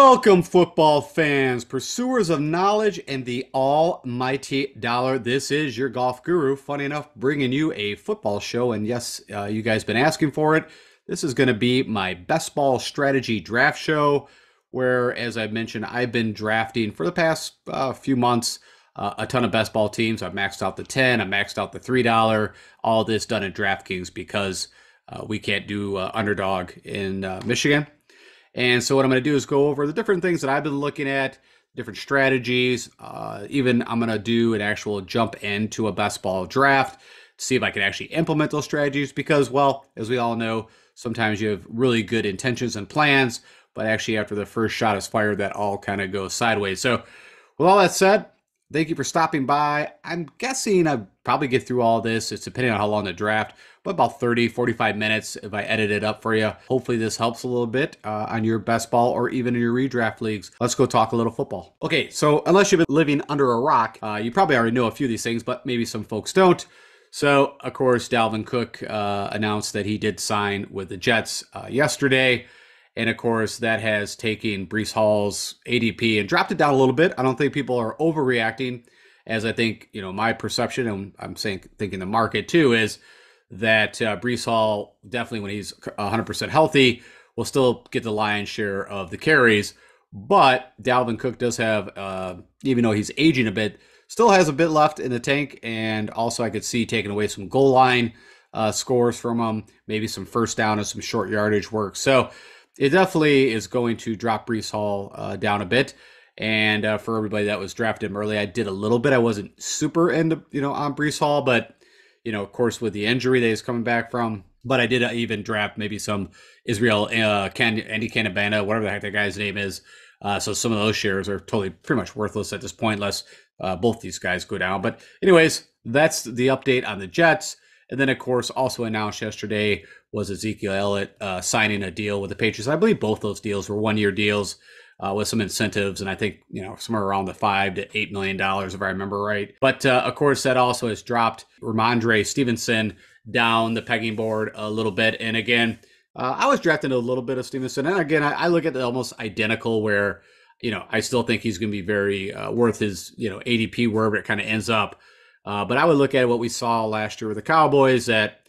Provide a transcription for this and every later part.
Welcome, football fans, pursuers of knowledge and the almighty dollar. This is your golf guru, funny enough, bringing you a football show. And yes, you guys been asking for it. This is going to be my best ball strategy draft show, where, as I mentioned, I've been drafting for the past few months a ton of best ball teams. I've maxed out the 10, I maxed out the $3, all this done in Draftkings because we can't do underdog in Michigan. And so what I'm going to do is go over the different things that I've been looking at, different strategies. Even I'm going to do an actual jump into a best ball draft to see if I can actually implement those strategies because, well, as we all know, sometimes you have really good intentions and plans, but actually after the first shot is fired, that all kind of goes sideways. So with all that said, thank you for stopping by. I'm guessing I'll probably get through all this. It's depending on how long the draft, but about 30, 45 minutes if I edit it up for you. Hopefully this helps a little bit on your best ball or even in your redraft leagues. Let's go talk a little football. Okay, so unless you've been living under a rock, you probably already know a few of these things, but maybe some folks don't. So, of course, Dalvin Cook announced that he did sign with the Jets yesterday. And of course, that has taken Breece Hall's ADP and dropped it down a little bit. I don't think people are overreacting, as I think, my perception, and I'm thinking the market too, is that Breece Hall, definitely when he's 100% healthy, will still get the lion's share of the carries. But Dalvin Cook does have, even though he's aging a bit, still has a bit left in the tank. And also I could see taking away some goal line scores from him, maybe some first down and some short yardage work. So it definitely is going to drop Breece Hall down a bit. And for everybody that was drafted him early, I did a little bit. I wasn't super into, on Breece Hall, but, of course, with the injury that he's coming back from. But I did even draft maybe some Israel, Andy Canabana, whatever the heck that guy's name is. So some of those shares are totally pretty much worthless at this point, unless both these guys go down. But anyways, that's the update on the Jets. And then, of course, also announced yesterday was Ezekiel Elliott signing a deal with the Patriots. I believe both those deals were one-year deals with some incentives, and I think somewhere around the $5 to $8 million, if I remember right. But of course, that also has dropped Ramondre Stevenson down the pegging board a little bit. And again, I was drafting a little bit of Stevenson, and again, I look at it almost identical, where I still think he's going to be very worth his ADP wherever it kind of ends up. But I would look at what we saw last year with the Cowboys, that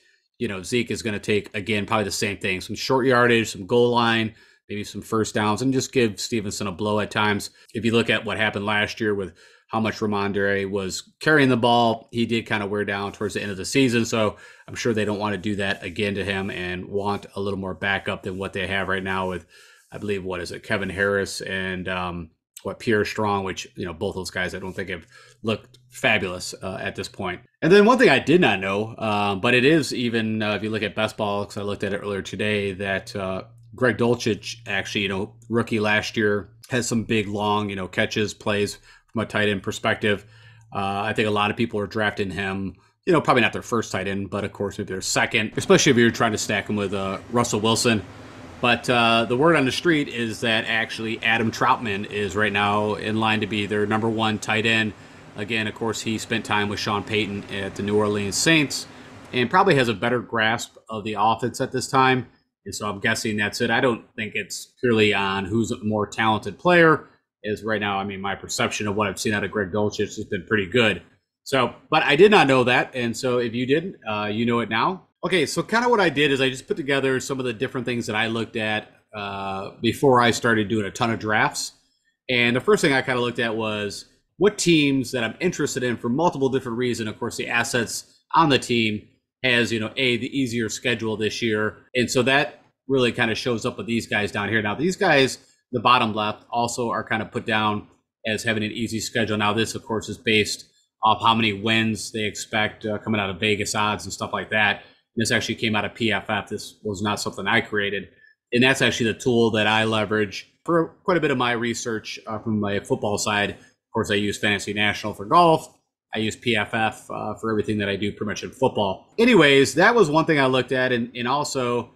Zeke is going to take, again, probably the same thing, some short yardage, some goal line, maybe some first downs, and just give Stevenson a blow at times. If you look at what happened last year with how much Ramondre was carrying the ball, he did kind of wear down towards the end of the season. So I'm sure they don't want to do that again to him and want a little more backup than what they have right now with, I believe, Kevin Harris and Pierre Strong, which, both those guys I don't think have looked fabulous at this point. And then one thing I did not know, but it is even, if you look at best ball, because I looked at it earlier today, that Greg Dulcich, actually, rookie last year, has some big, long, catches, plays from a tight end perspective. I think a lot of people are drafting him, probably not their first tight end, but of course, maybe their second, especially if you're trying to stack him with Russell Wilson. But the word on the street is that actually Adam Troutman is right now in line to be their number one tight end. Again, of course, he spent time with Sean Payton at the New Orleans Saints and probably has a better grasp of the offense at this time. And so I'm guessing that's it. I don't think it's purely on who's a more talented player. Is right now, my perception of what I've seen out of Greg Dulcich has been pretty good. So, but I did not know that. And so if you didn't, you know it now. Okay, so kind of what I did is I just put together some of the different things that I looked at before I started doing a ton of drafts. And the first thing I kind of looked at was what teams that I'm interested in for multiple different reasons. Of course, the assets on the team has, the easier schedule this year. And so that really kind of shows up with these guys down here. Now, these guys, the bottom left, also are kind of put down as having an easy schedule. Now, this, of course, is based off how many wins they expect coming out of Vegas odds and stuff like that. This actually came out of PFF. This was not something I created. And that's actually the tool that I leverage for quite a bit of my research from my football side. Of course, I use Fantasy National for golf. I use PFF for everything that I do pretty much in football. Anyways, that was one thing I looked at, and also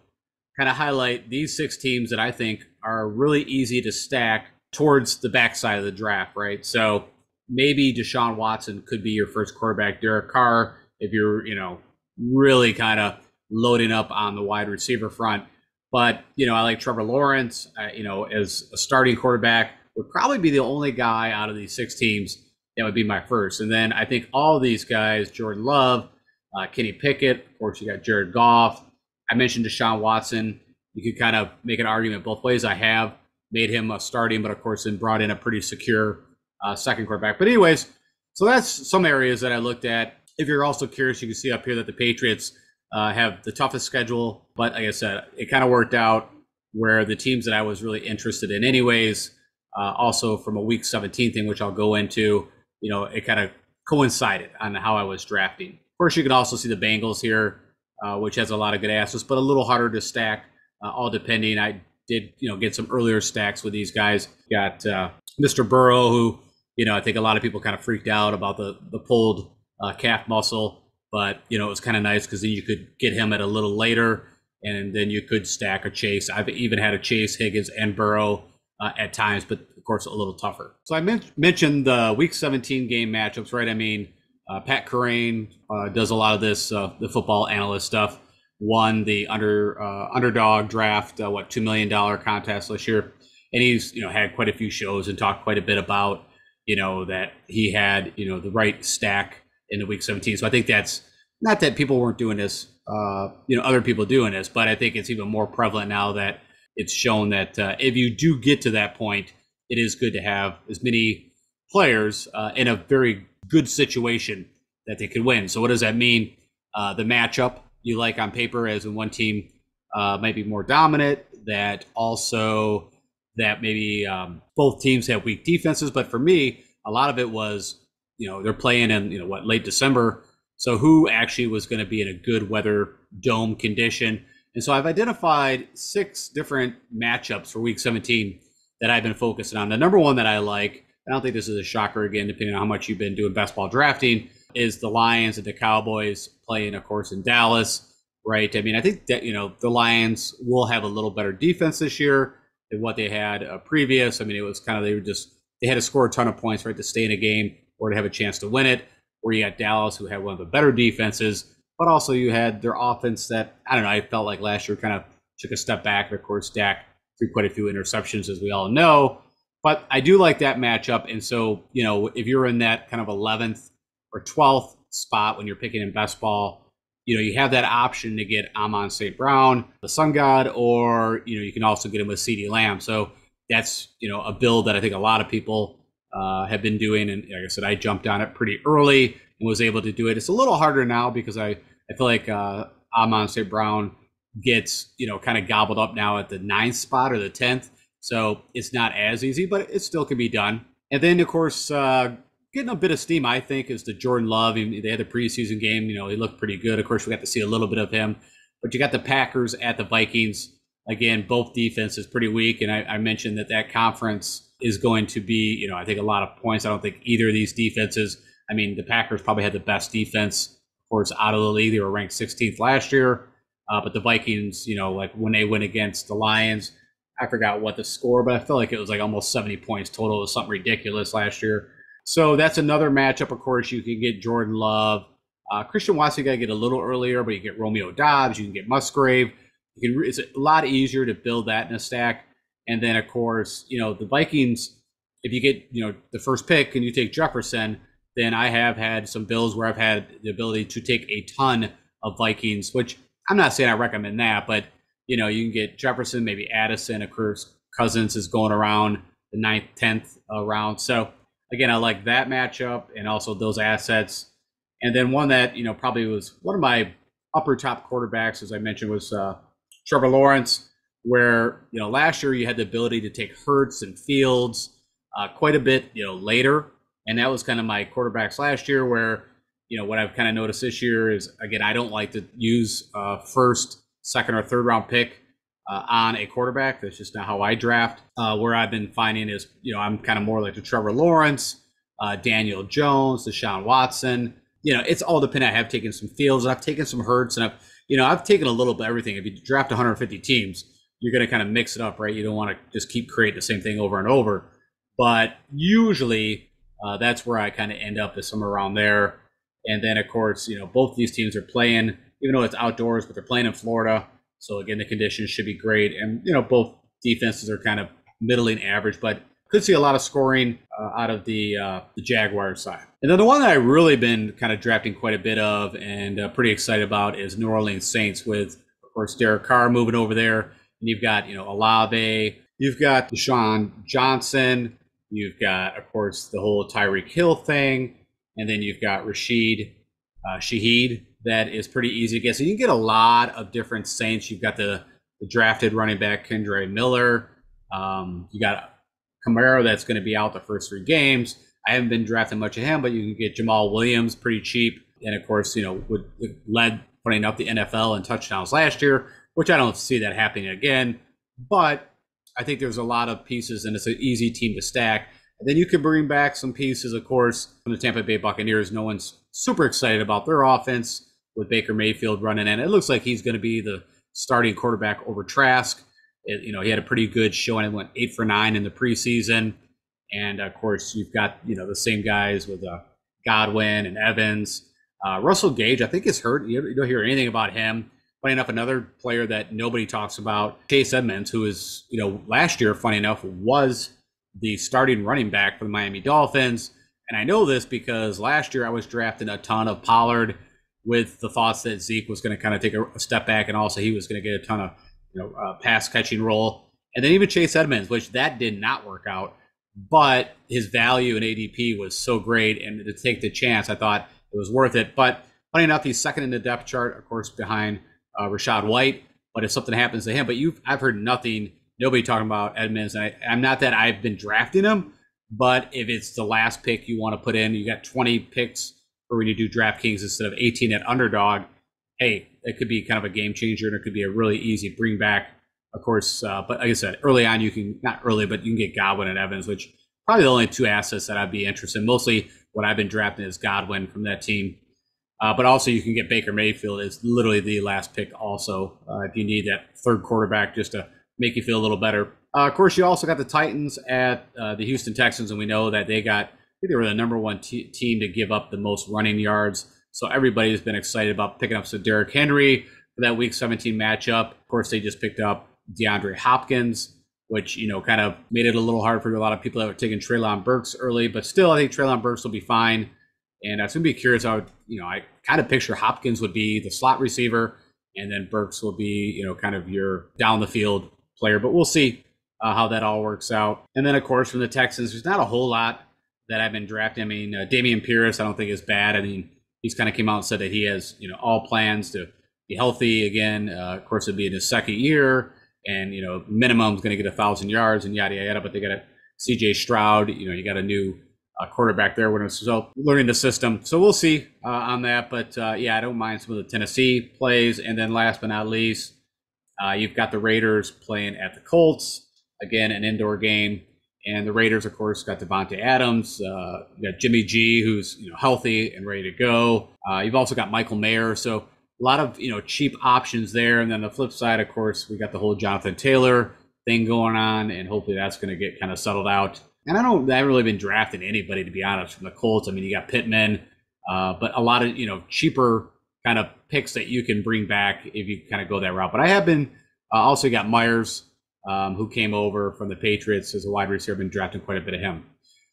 kind of highlight these 6 teams that I think are really easy to stack towards the backside of the draft, right? So maybe Deshaun Watson could be your first quarterback. Derek Carr, if you're, really kind of loading up on the wide receiver front. But, I like Trevor Lawrence, as a starting quarterback, would probably be the only guy out of these 6 teams that would be my first. And then I think all these guys, Jordan Love, Kenny Pickett, of course, you got Jared Goff. I mentioned Deshaun Watson. You could kind of make an argument both ways. I have made him a starting, but of course, then brought in a pretty secure second quarterback. But anyways, so that's some areas that I looked at. If you're also curious, you can see up here that the Patriots have the toughest schedule. But like I said, it kind of worked out where the teams that I was really interested in anyways, also from a week 17 thing, which I'll go into, it kind of coincided on how I was drafting. Of course, you can also see the Bengals here, which has a lot of good assets, but a little harder to stack, all depending. I did, get some earlier stacks with these guys. Got Mr. Burrow, who, I think a lot of people kind of freaked out about the pulled calf muscle, but, it was kind of nice because then you could get him at a little later, and then you could stack a Chase. I've even had a Chase, Higgins, and Burrow at times, but of course a little tougher. So I mentioned the Week 17 game matchups, right? I mean, Pat Kerrane does a lot of this, the football analyst stuff. Won the underdog draft, $2 million contest this year, and he's had quite a few shows and talked quite a bit about that he had the right stack in the Week 17. So I think that's not that people weren't doing this, other people doing this, but I think it's even more prevalent now that it's shown that if you do get to that point, it is good to have as many players in a very good situation that they could win. So what does that mean? The matchup you like on paper, as in one team might be more dominant, that also that maybe both teams have weak defenses. But for me, a lot of it was, they're playing in, late December. So who actually was going to be in a good weather dome condition? And so I've identified 6 different matchups for Week 17 that I've been focusing on. The number one that I like, I don't think this is a shocker again, depending on how much you've been doing best ball drafting, is the Lions and the Cowboys playing, of course, in Dallas, right? I mean, I think that, the Lions will have a little better defense this year than what they had previous. I mean, it was kind of, they had to score a ton of points, right, to stay in a game or to have a chance to win it, where you got Dallas, who had one of the better defenses, but also you had their offense that, I don't know, I felt like last year kind of took a step back. And of course, Dak threw quite a few interceptions, as we all know. But I do like that matchup. And so, if you're in that kind of 11th or 12th spot when you're picking in best ball, you have that option to get Amon St. Brown, the Sun God, or, you can also get him with CeeDee Lamb. So that's, a build that I think a lot of people have been doing. And like I said, I jumped on it pretty early and was able to do it. It's a little harder now because I feel like Amon St. Brown gets, kind of gobbled up now at the 9th spot or the 10th. So it's not as easy, but it still can be done. And then, of course, getting a bit of steam, I think, is the Jordan Love. They had the preseason game. He looked pretty good. Of course, we got to see a little bit of him. But you got the Packers at the Vikings. Again, both defenses pretty weak. And I mentioned that conference is going to be, I think, a lot of points. I don't think either of these defenses, I mean, the Packers probably had the best defense, of course, out of the league. They were ranked 16th last year. But the Vikings, like when they went against the Lions, I forgot what the score, but I feel like it was like almost 70 points total. It was something ridiculous last year. So that's another matchup. Of course, you can get Jordan Love. Christian Watson, you got to get a little earlier, but you get Romeo Dobbs. You can get Musgrave. It's a lot easier to build that in a stack. And then, of course, the Vikings, if you get, the first pick and you take Jefferson, then I have had some builds where I've had the ability to take a ton of Vikings, which I'm not saying I recommend that, but, you can get Jefferson, maybe Addison. Of course, Cousins is going around the 9th, 10th round. So, again, I like that matchup and also those assets. And then one that, probably was one of my upper top quarterbacks, as I mentioned, was Trevor Lawrence, where, last year you had the ability to take Hurts and Fields quite a bit, later. And that was kind of my quarterbacks last year where, what I've kind of noticed this year is, again, I don't like to use first, second, or third round pick on a quarterback. That's just not how I draft. Where I've been finding is, I'm kind of more like the Trevor Lawrence, Daniel Jones, Deshaun Watson. It's all dependent. I have taken some Fields, and I've taken some Hurts, and I've taken a little bit of everything. If you draft 150 teams, you're going to kind of mix it up, right? You don't want to just keep creating the same thing over and over. But usually that's where I kind of end up, is somewhere around there. And then, of course, both of these teams are playing, even though it's outdoors, but they're playing in Florida. So again, the conditions should be great, and both defenses are kind of middling average, but could see a lot of scoring out of the Jaguars side. And then the one that I've really been kind of drafting quite a bit of and pretty excited about is New Orleans Saints with, of course, Derek Carr moving over there. And you've got, Olave, you've got Deshaun Johnson, you've got, of course, the whole Tyreek Hill thing, and then you've got Rashid Shaheed. That is pretty easy to get. So you can get a lot of different Saints. You've got the drafted running back Kendre Miller. You got Kamara that's going to be out the first 3 games. I haven't been drafting much of him, but you can get Jamal Williams pretty cheap. And of course, led putting up the NFL in touchdowns last year, which I don't see that happening again. But I think there's a lot of pieces, and it's an easy team to stack. And then you can bring back some pieces, of course, from the Tampa Bay Buccaneers. No one's super excited about their offense with Baker Mayfield running in. It looks like he's going to be the starting quarterback over Trask. He had a pretty good showing. It went 8 for 9 in the preseason. And of course, you've got, the same guys with Godwin and Evans. Russell Gage, I think, is hurt. You don't hear anything about him. Funny enough, another player that nobody talks about, Chase Edmonds, who is, last year, funny enough, was the starting running back for the Miami Dolphins. And I know this because last year I was drafting a ton of Pollard with the thoughts that Zeke was going to kind of take a step back, and also he was going to get a ton of pass catching role. And then even Chase Edmonds, which that did not work out, but his value in ADP was so great, and to take the chance, I thought it was worth it. But funny enough, he's second in the depth chart, of course, behind Rachaad White. But if something happens to him, but I've heard nobody talking about Edmonds. And I'm not that I've been drafting him, but if it's the last pick you want to put in, you got 20 picks for when you do DraftKings instead of 18 at underdog. Hey, it could be kind of a game changer, and it could be a really easy bring back. Of course, but like I said, early on, not early, but you can get Godwin and Evans, which probably the only 2 assets that I'd be interested in. Mostly what I've been drafting is Godwin from that team. But also you can get Baker Mayfield as literally the last pick also if you need that third quarterback just to make you feel a little better. Of course, you also got the Titans at the Houston Texans, and we know that they were the number 1 team to give up the most running yards. So everybody's been excited about picking up some Derrick Henry for that Week 17 matchup. Of course, they just picked up DeAndre Hopkins, which, kind of made it a little hard for a lot of people that were taking Treylon Burks early. But still, I think Treylon Burks will be fine. And I was going to be curious how, I kind of picture Hopkins would be the slot receiver, and then Burks will be, kind of your down the field player. But we'll see how that all works out. And then, of course, from the Texans, there's not a whole lot that I've been drafting. I mean, Dameon Pierce, I don't think is bad. I mean, he's kind of came out and said that he has, all plans to be healthy again. Of course, it'll be in his second year, and, minimum is going to get 1,000 yards and yada, yada. But they got a CJ Stroud, you got a new quarterback there. We're learning the system. So we'll see on that. But yeah, I don't mind some of the Tennessee plays. And then last but not least, you've got the Raiders playing at the Colts. Again, an indoor game. And the Raiders, of course, got Devontae Adams. You got Jimmy G, who's healthy and ready to go. You've also got Michael Mayer. So a lot of cheap options there. And then the flip side, of course, we got the whole Jonathan Taylor thing going on, and hopefully that's going to get kind of settled out. And I haven't really been drafting anybody, to be honest, from the Colts. I mean, you got Pittman, but a lot of cheaper kind of picks that you can bring back if you kind of go that route. But I have been also got Myers, who came over from the Patriots as a wide receiver. I've been drafting quite a bit of him.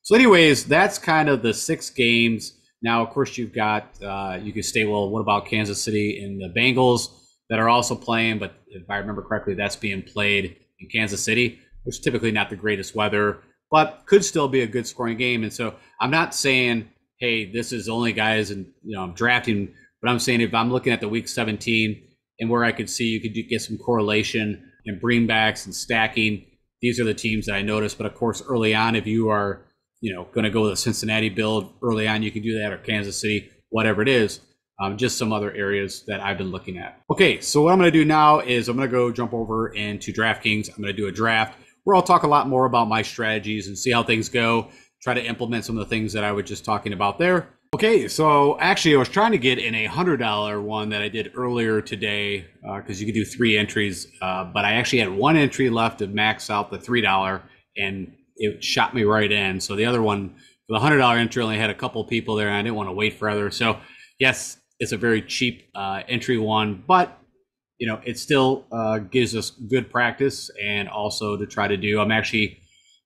So anyways, that's kind of the 6 games. Now, of course, you've got, you can stay, well, what about Kansas City and the Bengals that are also playing? But if I remember correctly, that's being played in Kansas City, which is typically not the greatest weather, but could still be a good scoring game. And so I'm not saying, hey, this is only guys and I'm drafting, but I'm saying if I'm looking at the Week 17 and where I could see you could get some correlation and bringbacks and stacking, these are the teams that I noticed. But of course, early on, if you are going to go with a Cincinnati build early on, you can do that, or Kansas City, whatever it is. Just some other areas that I've been looking at. Okay, so what I'm going to do now is I'm going to go jump over into DraftKings. I'm going to do a draft where I'll talk a lot more about my strategies and see how things go, try to implement some of the things that I was just talking about there. Okay, so actually I was trying to get in a $100 one that I did earlier today because you could do 3 entries, but I actually had 1 entry left to max out the $3 and it shot me right in. So the other one, for the $100 entry, only had a couple of people there and I didn't want to wait forever. So yes, it's a very cheap entry one, but it still gives us good practice and also to try to do. I'm actually,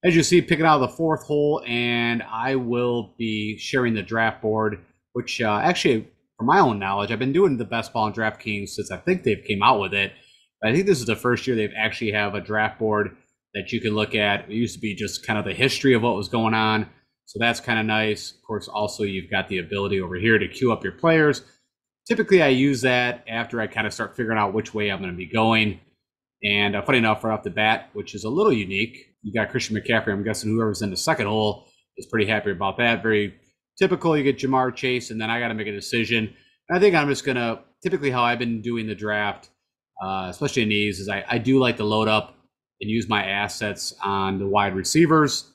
as you see, picking out the fourth hole, and I will be sharing the draft board, which actually, from my own knowledge, I've been doing the best ball in Draftkings since I think they've came out with it. But I think this is the first year they've actually have a draft board that you can look at. It used to be just kind of the history of what was going on. So that's kind of nice. Of course, also you've got the ability over here to queue up your players. Typically, I use that after I kind of start figuring out which way I'm going to be going. And funny enough, right off the bat, which is a little unique, you got Christian McCaffrey. I'm guessing whoever's in the second hole is pretty happy about that. Very typical. You get Jamar Chase, and then I got to make a decision. And I think I'm just going to, typically how I've been doing the draft, especially in these, is I do like to load up and use my assets on the wide receivers.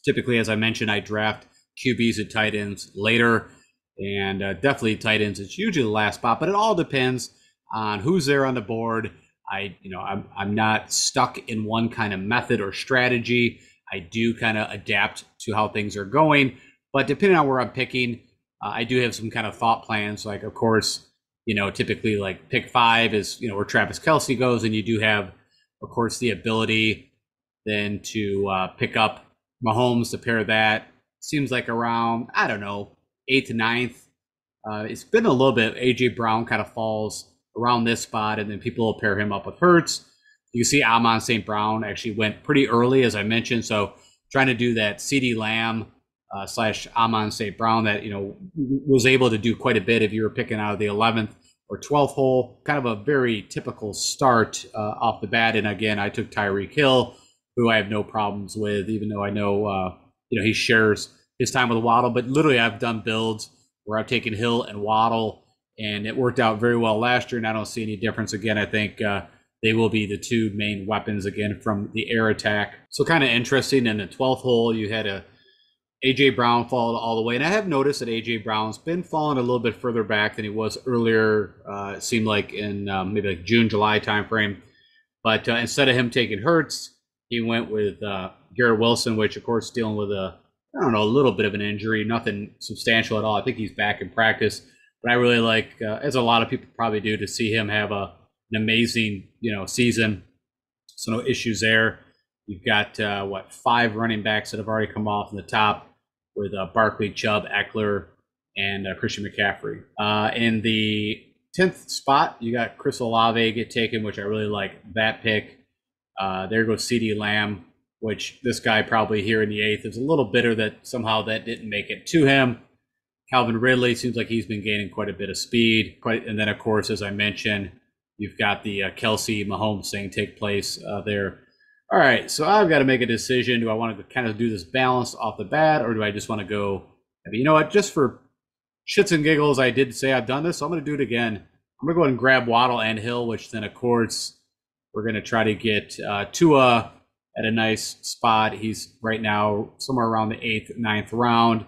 Typically, as I mentioned, I draft QBs and tight ends later. And definitely tight ends. It's usually the last spot, but it all depends on who's there on the board. I'm not stuck in one kind of method or strategy. I do kind of adapt to how things are going, but depending on where I'm picking, I do have some kind of thought plans. Like, of course, typically like pick 5 is where Travis Kelce goes, and you do have, of course, the ability then to pick up Mahomes to pair that. Seems like around, I don't know, 8th to 9th. It's been a little bit. AJ Brown kind of falls around this spot, and then people will pair him up with Hurts. You can see Amon St. Brown actually went pretty early, as I mentioned. So trying to do that CeeDee Lamb slash Amon St. Brown that was able to do quite a bit if you were picking out of the 11th or 12th hole. Kind of a very typical start off the bat. And again, I took Tyreek Hill, who I have no problems with, even though I know he shares his time with Waddle. But literally, I've done builds where I've taken Hill and Waddle, and it worked out very well last year, and I don't see any difference again. I think they will be the two main weapons again from the air attack. So kind of interesting. In the 12th hole, you had a A.J. Brown fall all the way, and I have noticed that A.J. Brown's been falling a little bit further back than he was earlier. It seemed like in maybe like June, July timeframe. But instead of him taking Hurts, he went with Garrett Wilson, which of course dealing with a little bit of an injury, nothing substantial at all. I think he's back in practice, but I really like, as a lot of people probably do, to see him have an amazing, season. So no issues there. You've got 5 running backs that have already come off in the top with Barkley, Chubb, Eckler, and Christian McCaffrey. In the 10th spot, you got Chris Olave get taken, which I really like that pick. There goes CeeDee Lamb, which this guy probably here in the 8th is a little bitter that somehow that didn't make it to him. Calvin Ridley seems like he's been gaining quite a bit of speed. And then, of course, as I mentioned, you've got the Kelce Mahomes thing take place there. All right, so I've got to make a decision. Do I want to kind of do this balance off the bat, or do I just want to go, you know what, just for shits and giggles, I did say I've done this, so I'm going to do it again. I'm going to go ahead and grab Waddle and Hill, which then, of course, we're going to try to get Tua at a nice spot. He's right now somewhere around the 8th, 9th round.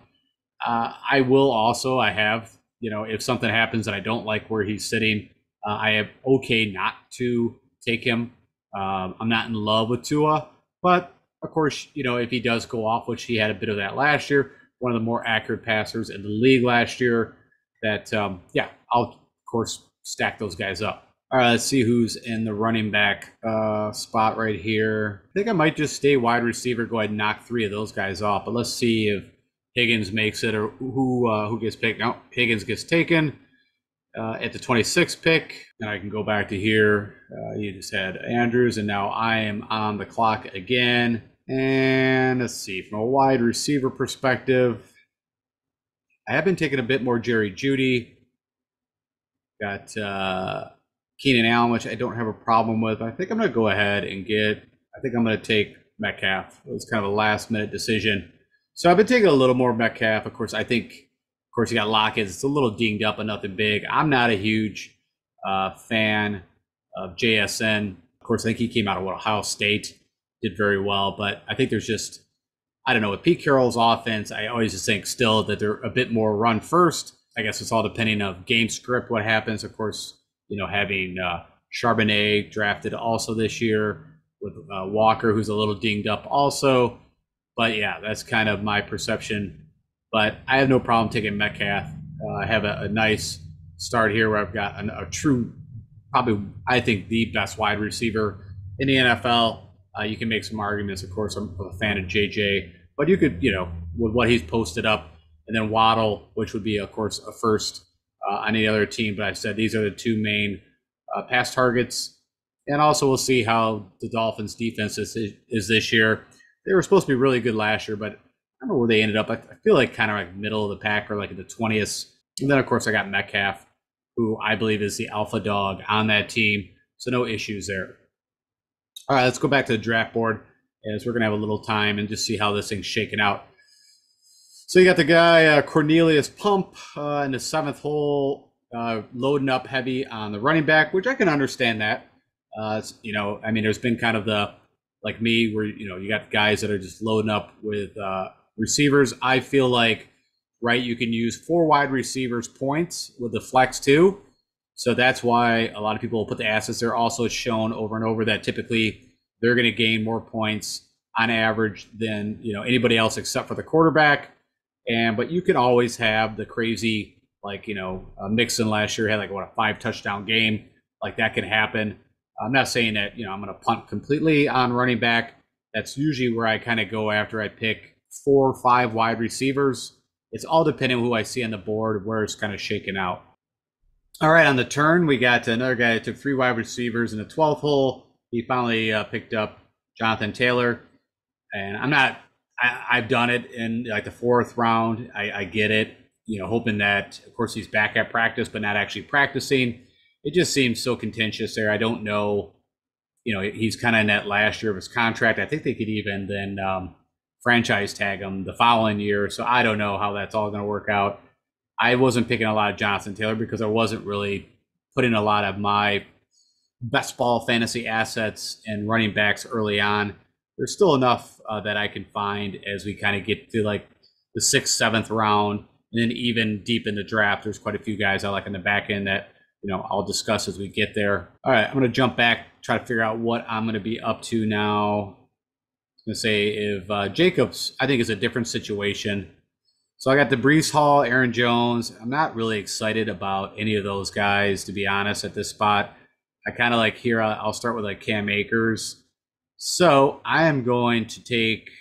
I have, if something happens and I don't like where he's sitting, I have okay not to take him. I'm not in love with Tua, but of course, if he does go off, which he had a bit of that last year, one of the more accurate passers in the league last year, that, I'll, of course, stack those guys up. All right, let's see who's in the running back spot right here. I think I might just stay wide receiver, go ahead and knock 3 of those guys off, but let's see if Higgins makes it or who gets picked. No, Higgins gets taken at the 26th pick, and I can go back to here. You just had Andrews, and now I am on the clock again. And let's see, from a wide receiver perspective, I have been taking a bit more Jerry Jeudy. Got Keenan Allen, which I don't have a problem with. I think I'm going to go ahead and I think I'm going to take Metcalf. It was kind of a last-minute decision. So I've been taking a little more Metcalf. Of course, you got Lockett. It's a little dinged up, but nothing big. I'm not a huge fan of JSN. Of course, I think he came out of Ohio State, did very well. But I think there's just, I don't know, with Pete Carroll's offense, I always just think still that they're a bit more run first. I guess it's all depending of game script, what happens. Of course, having Charbonnet drafted also this year with Walker, who's a little dinged up also. But yeah, that's kind of my perception. But I have no problem taking Metcalf. I have a nice start here where I've got a true probably, I think, the best wide receiver in the NFL. You can make some arguments. Of course, I'm a fan of JJ, but you could, with what he's posted up, and then Waddle, which would be, of course, a first on any other team. But I said these are the two main pass targets. And also, we'll see how the Dolphins' defense is this year. They were supposed to be really good last year, but I don't know where they ended up. I feel like kind of like middle of the pack or like in the 20th. And then, of course, I got Metcalf, who I believe is the alpha dog on that team. So no issues there. All right, let's go back to the draft board as we're going to have a little time and just see how this thing's shaking out. So you got the guy, Cornelius Pump, in the 7th hole, loading up heavy on the running back, which I can understand that. There's been kind of the, like me, where, you got guys that are just loading up with receivers. I feel like, right, you can use 4 wide receivers points with the flex too. So that's why a lot of people will put the assets there. Also shown over and over that typically they're going to gain more points on average than, anybody else except for the quarterback. But you can always have the crazy, like, Mixon last year had like a 5 touchdown game. Like that can happen. I'm not saying that, I'm going to punt completely on running back. That's usually where I kind of go after I pick 4 or 5 wide receivers. It's all depending on who I see on the board, where it's kind of shaken out. All right, on the turn, we got another guy that took 3 wide receivers in the 12th hole. He finally picked up Jonathan Taylor. And I've done it in like the 4th round. I get it, hoping that, of course, he's back at practice, but not actually practicing. It just seems so contentious there. I don't know, he's kind of in that last year of his contract. I think they could even then franchise tag him the following year. So I don't know how that's all going to work out. I wasn't picking a lot of Jonathan Taylor because I wasn't really putting a lot of my best ball fantasy assets and running backs early on. There's still enough that I can find as we kind of get to like the 6th, 7th round. And then even deep in the draft, there's quite a few guys I like in the back end that, I'll discuss as we get there. All right, I'm going to jump back, try to figure out what I'm going to be up to now. I'm going to say if Jacobs, I think, is a different situation. So I got the Breece Hall, Aaron Jones. I'm not really excited about any of those guys, to be honest, at this spot. I kind of like here, I'll start with like Cam Akers. So I am going to take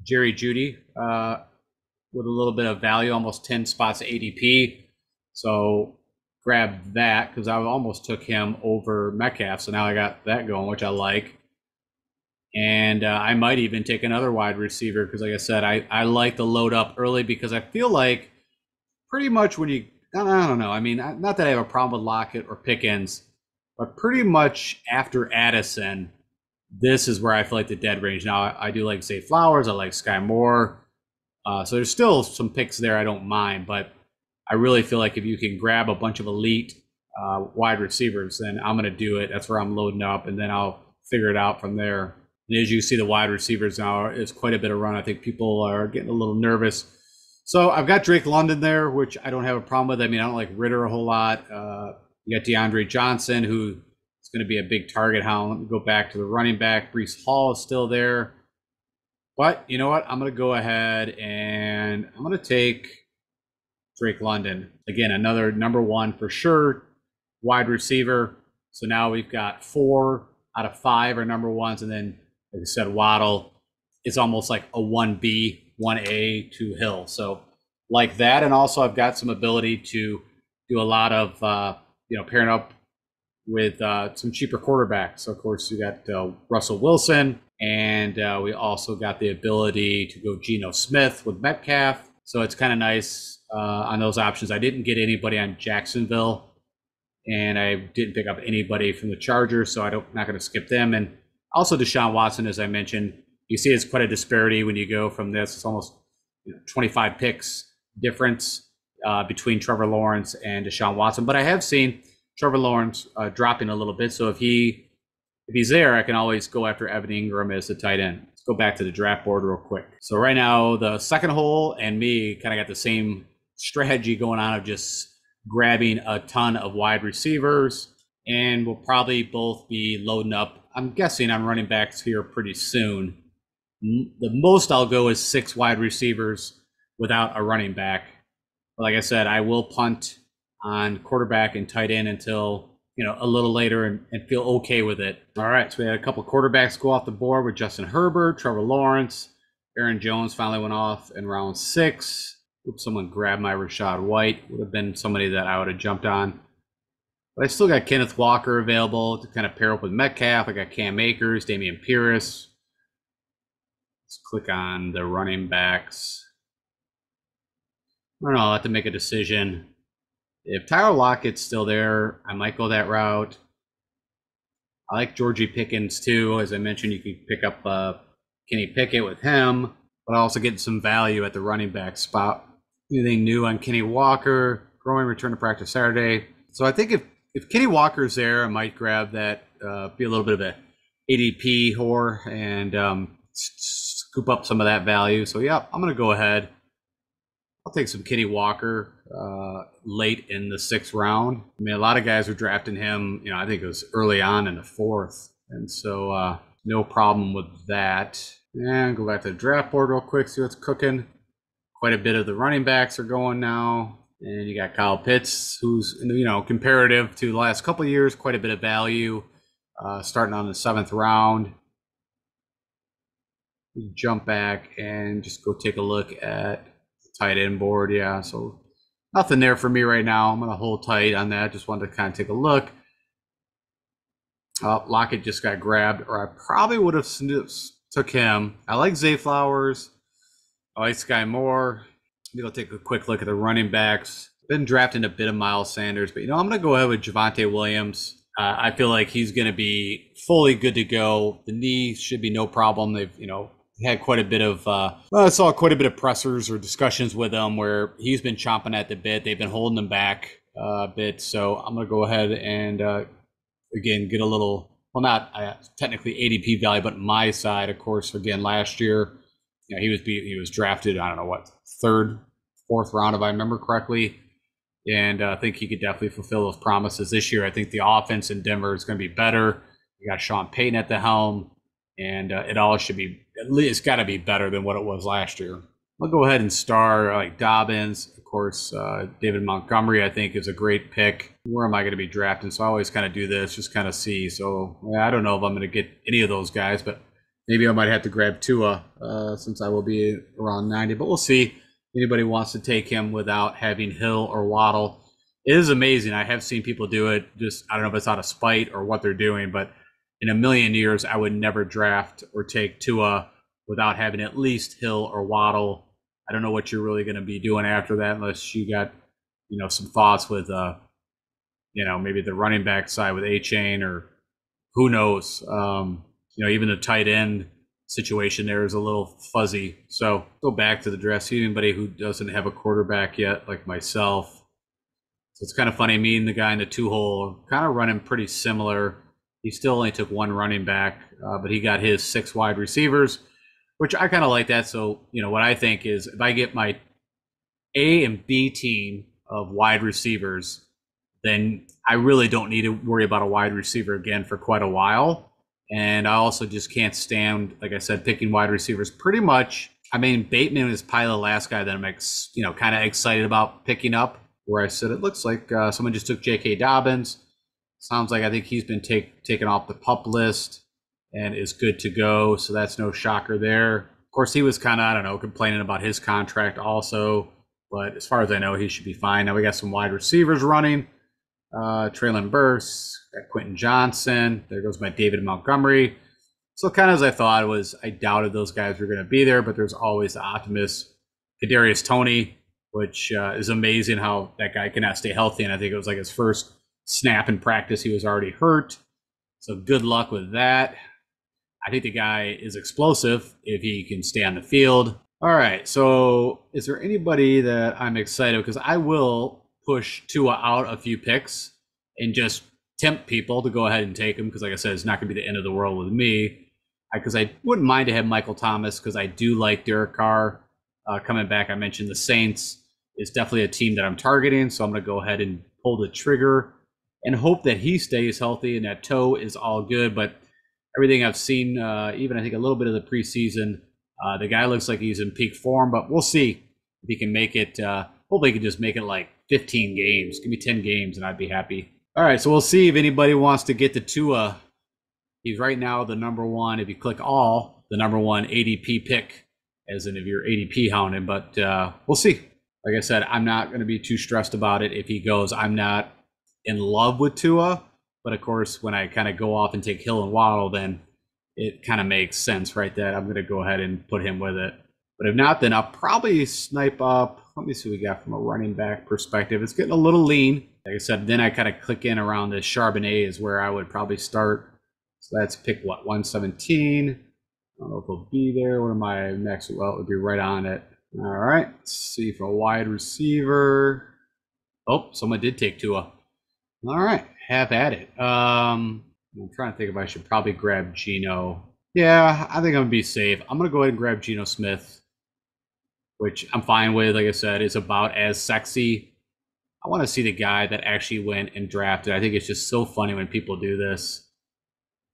Jerry Jeudy with a little bit of value, almost 10 spots ADP. So grab that because I almost took him over Metcalf. So now I got that going, which I like. And I might even take another wide receiver because, like I said, I like the load up early because I feel like pretty much when you, I don't know. I mean, not that I have a problem with Lockett or Pickens, but pretty much after Addison, this is where I feel like the dead range. Now, I do like Zay Flowers. I like Sky Moore. So there's still some picks there I don't mind, but I really feel like if you can grab a bunch of elite wide receivers, then I'm going to do it. That's where I'm loading up, and then I'll figure it out from there. And as you see, the wide receivers now is quite a bit of run. I think people are getting a little nervous. So I've got Drake London there, which I don't have a problem with. I mean, I don't like Ritter a whole lot. You got DeAndre Johnson, who is going to be a big target hound. Let me go back to the running back. Breece Hall is still there. But you know what? I'm going to go ahead and I'm going to take Drake London. Again, another number 1 for sure wide receiver. So now we've got 4 out of 5 are number 1s. And then, like I said, Waddle is almost like a 1B, 1A to Hill. So like that. And also I've got some ability to do a lot of, pairing up with some cheaper quarterbacks. So, of course, you got Russell Wilson. And we also got the ability to go Geno Smith with Metcalf. So it's kind of nice on those options. I didn't get anybody on Jacksonville, and I didn't pick up anybody from the Chargers, so I'm not going to skip them. And also Deshaun Watson, as I mentioned, you see it's quite a disparity when you go from this. It's almost 25 picks difference between Trevor Lawrence and Deshaun Watson. But I have seen Trevor Lawrence dropping a little bit, so if he's there, I can always go after Evan Ingram as the tight end. Let's go back to the draft board real quick. So right now, the 2nd hole and me kind of got the same strategy going on of just grabbing a ton of wide receivers, and we'll probably both be loading up. I'm guessing I'm running backs here pretty soon. The most I'll go is 6 wide receivers without a running back. But like I said, I will punt on quarterback and tight end until a little later and feel okay with it. All right, so we had a couple quarterbacks go off the board with Justin Herbert, Trevor Lawrence, Aaron Jones finally went off in round 6. Oops, someone grabbed my Rashad White. Would have been somebody that I would have jumped on. But I still got Kenneth Walker available to kind of pair up with Metcalf. I got Cam Akers, Damian Pierce. Let's click on the running backs. I don't know, I'll have to make a decision. If Tyler Lockett's still there, I might go that route. I like Georgie Pickens too. As I mentioned, you can pick up Kenny Pickett with him, but also get some value at the running back spot. Anything new on Kenny Walker? Growing return to practice Saturday. So I think if Kenny Walker's there, I might grab that, be a little bit of a ADP whore and scoop up some of that value. So yeah, I'm going to go ahead. I'll take some Kenny Walker late in the 6th round. I mean, a lot of guys were drafting him, I think it was early on in the 4th. And so no problem with that. And go back to the draft board real quick, see what's cooking. Quite a bit of the running backs are going now. And you got Kyle Pitts, who's, comparative to the last couple of years, quite a bit of value, starting on the 7th round. Jump back and just go take a look at tight end board. Yeah, so nothing there for me right now. I'm going to hold tight on that. Just wanted to kind of take a look. Lockett just got grabbed, or I probably would have took him. I like Zay Flowers. I like Sky Moore. Maybe I'll take a quick look at the running backs. Been drafting a bit of Miles Sanders, but I'm going to go ahead with Javonte Williams. I feel like he's going to be fully good to go. The knee should be no problem. They've, had quite a bit of I saw quite a bit of pressers or discussions with him where he's been chomping at the bit. They've been holding him back a bit. So I'm going to go ahead and again get a little, well, not technically ADP value, but my side, of course. Again, last year, he was drafted, I don't know what, 3rd, 4th round if I remember correctly, and I think he could definitely fulfill those promises this year. I think the offense in Denver is going to be better. You got Sean Payton at the helm. And it all should be, at least it's got to be better than what it was last year. I'll go ahead and star like Dobbins. Of course, David Montgomery, I think, is a great pick. Where am I going to be drafting? So I always kind of do this, just kind of see. So I don't know if I'm going to get any of those guys, but maybe I might have to grab Tua since I will be around 90. But we'll see. Anybody wants to take him without having Hill or Waddle. It is amazing. I have seen people do it. Just, I don't know if it's out of spite or what they're doing, but in a million years, I would never draft or take Tua without having at least Hill or Waddle. I don't know what you're really going to be doing after that, unless you got, some thoughts with, maybe the running back side with A-Chain, or who knows. Even the tight end situation there is a little fuzzy. So go back to the draft. See anybody who doesn't have a quarterback yet, like myself. So it's kind of funny. Me and the guy in the 2-hole kind of running pretty similar. He still only took 1 running back, but he got his 6 wide receivers, which I kind of like that. So, what I think is if I get my A and B team of wide receivers, then I really don't need to worry about a wide receiver again for quite a while. And I also just can't stand, like I said, picking wide receivers pretty much. I mean, Bateman is probably the last guy that I'm, kind of excited about picking up, where I said it looks like someone just took J.K. Dobbins. Sounds like I think he's been taken off the PUP list and is good to go. So that's no shocker there. Of course, he was kind of, complaining about his contract also. But as far as I know, he should be fine. Now we got some wide receivers running. Traylon Burks, got Quentin Johnson. There goes my David Montgomery. So kind of as I thought, I doubted those guys were going to be there. But there's always the optimist. Kadarius Toney, which is amazing how that guy cannot stay healthy. And I think it was like his first snap in practice, he was already hurt. So good luck with that. I think the guy is explosive if he can stay on the field. All right, so is there anybody that I'm excited because I will push Tua out a few picks and just tempt people to go ahead and take him because, like I said, it's not going to be the end of the world with me. Because I wouldn't mind to have Michael Thomas because I do like Derek Carr coming back. I mentioned the Saints is definitely a team that I'm targeting, so I'm going to go ahead and pull the trigger and hope that he stays healthy and that toe is all good. But everything I've seen, even I think a little bit of the preseason, the guy looks like he's in peak form, but we'll see if he can make it. Hopefully he can just make it like 15 games. Give me 10 games and I'd be happy. All right, so we'll see if anybody wants to get to Tua. He's right now the number one. If you click all, the number one ADP pick, as in if you're ADP hounding. But we'll see. Like I said, I'm not going to be too stressed about it if he goes. I'm not in love with Tua, but of course, when I kind of go off and take Hill and Waddle, then it kind of makes sense, right? That I'm going to go ahead and put him with it. But if not, then I'll probably snipe up. Let me see what we got from a running back perspective. It's getting a little lean. Like I said, then I kind of click in around the Charbonnet is where I would probably start. So that's pick what, 117. I don't know if it'll be there. What am I next? Well, it would be right on it. All right. Let's see for a wide receiver. Oh, someone did take Tua. All right. Have at it. I'm trying to think if I should probably grab Geno. Yeah, I think I'm going to be safe. I'm going to go ahead and grab Geno Smith, which I'm fine with. Like I said, it's about as sexy. I want to see the guy that actually went and drafted. I think it's just so funny when people do this.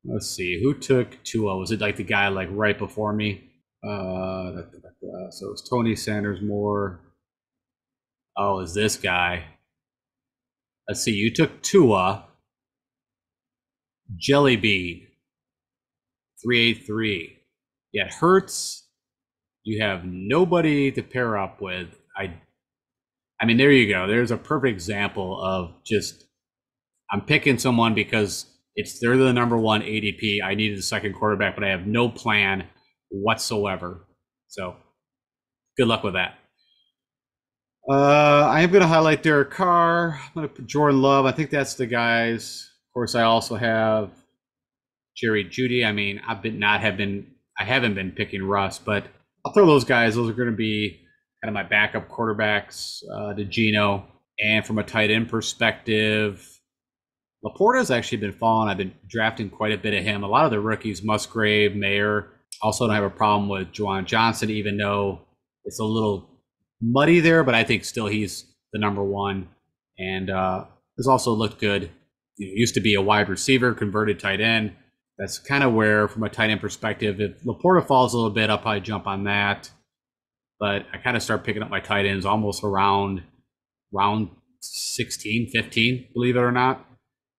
Let's see, who took Tua? Was it like the guy like right before me? So it's Tony Sanders Moore. Oh, is this guy? Let's see, you took Tua. Jelly Bean. 383. Yeah, it hurts. You have nobody to pair up with. I mean, there you go. There's a perfect example of just I'm picking someone because they're the number one ADP. I needed a second quarterback, but I have no plan whatsoever. So good luck with that. I am going to highlight Derek Carr. I'm going to put Jordan Love. I think that's the guys. Of course, I also have Jerry Jeudy. I mean, I haven't been picking Russ, but I'll throw those guys. Those are going to be kind of my backup quarterbacks to Geno. And from a tight end perspective, Laporta's actually been falling. I've been drafting quite a bit of him. A lot of the rookies, Musgrave, Mayer. Also don't have a problem with Juwan Johnson, even though it's a little muddy there, but I think still he's the number one. And has also looked good. Used to be a wide receiver, converted tight end. That's kind of where, from a tight end perspective, if Laporta falls a little bit, I'll probably jump on that. But I kind of start picking up my tight ends almost around round 16, 15, believe it or not.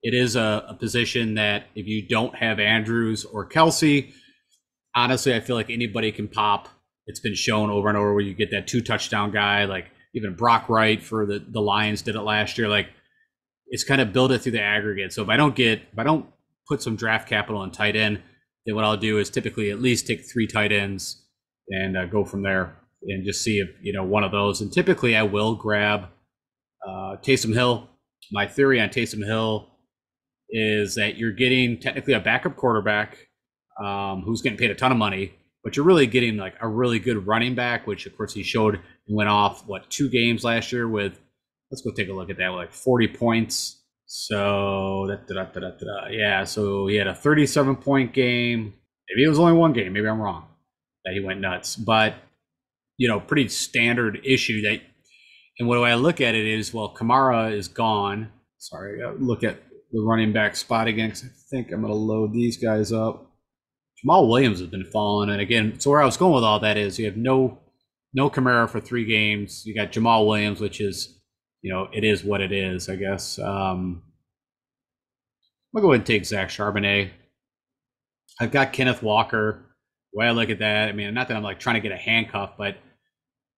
It is a position that if you don't have Andrews or Kelsey, honestly, I feel like anybody can pop. It's been shown over and over where you get that 2-touchdown guy, like even Brock Wright for the Lions did it last year. Like it's kind of build it through the aggregate. So if I don't put some draft capital in tight end, then what I'll do is typically at least take 3 tight ends and go from there and just see if one of those. And typically I will grab Taysom Hill. My theory on Taysom Hill is that you're getting technically a backup quarterback who's getting paid a ton of money, but you're really getting like a really good running back, which of course he showed and went off 2 games last year with. Let's go take a look at that, like 40 points. So yeah, so he had a 37-point game. Maybe it was only one game. Maybe I'm wrong that he went nuts, but pretty standard issue that. And what do I look at it is, well, Kamara is gone. Sorry, I gotta look at the running back spot again because I think I'm going to load these guys up. Jamal Williams has been falling, and again, so where I was going with all that is you have no Kamara for 3 games. You got Jamal Williams, which is, it is what it is, I guess. I'll go ahead and take Zach Charbonnet. I've got Kenneth Walker. The way I look at that, I mean, not that I'm like trying to get a handcuff, but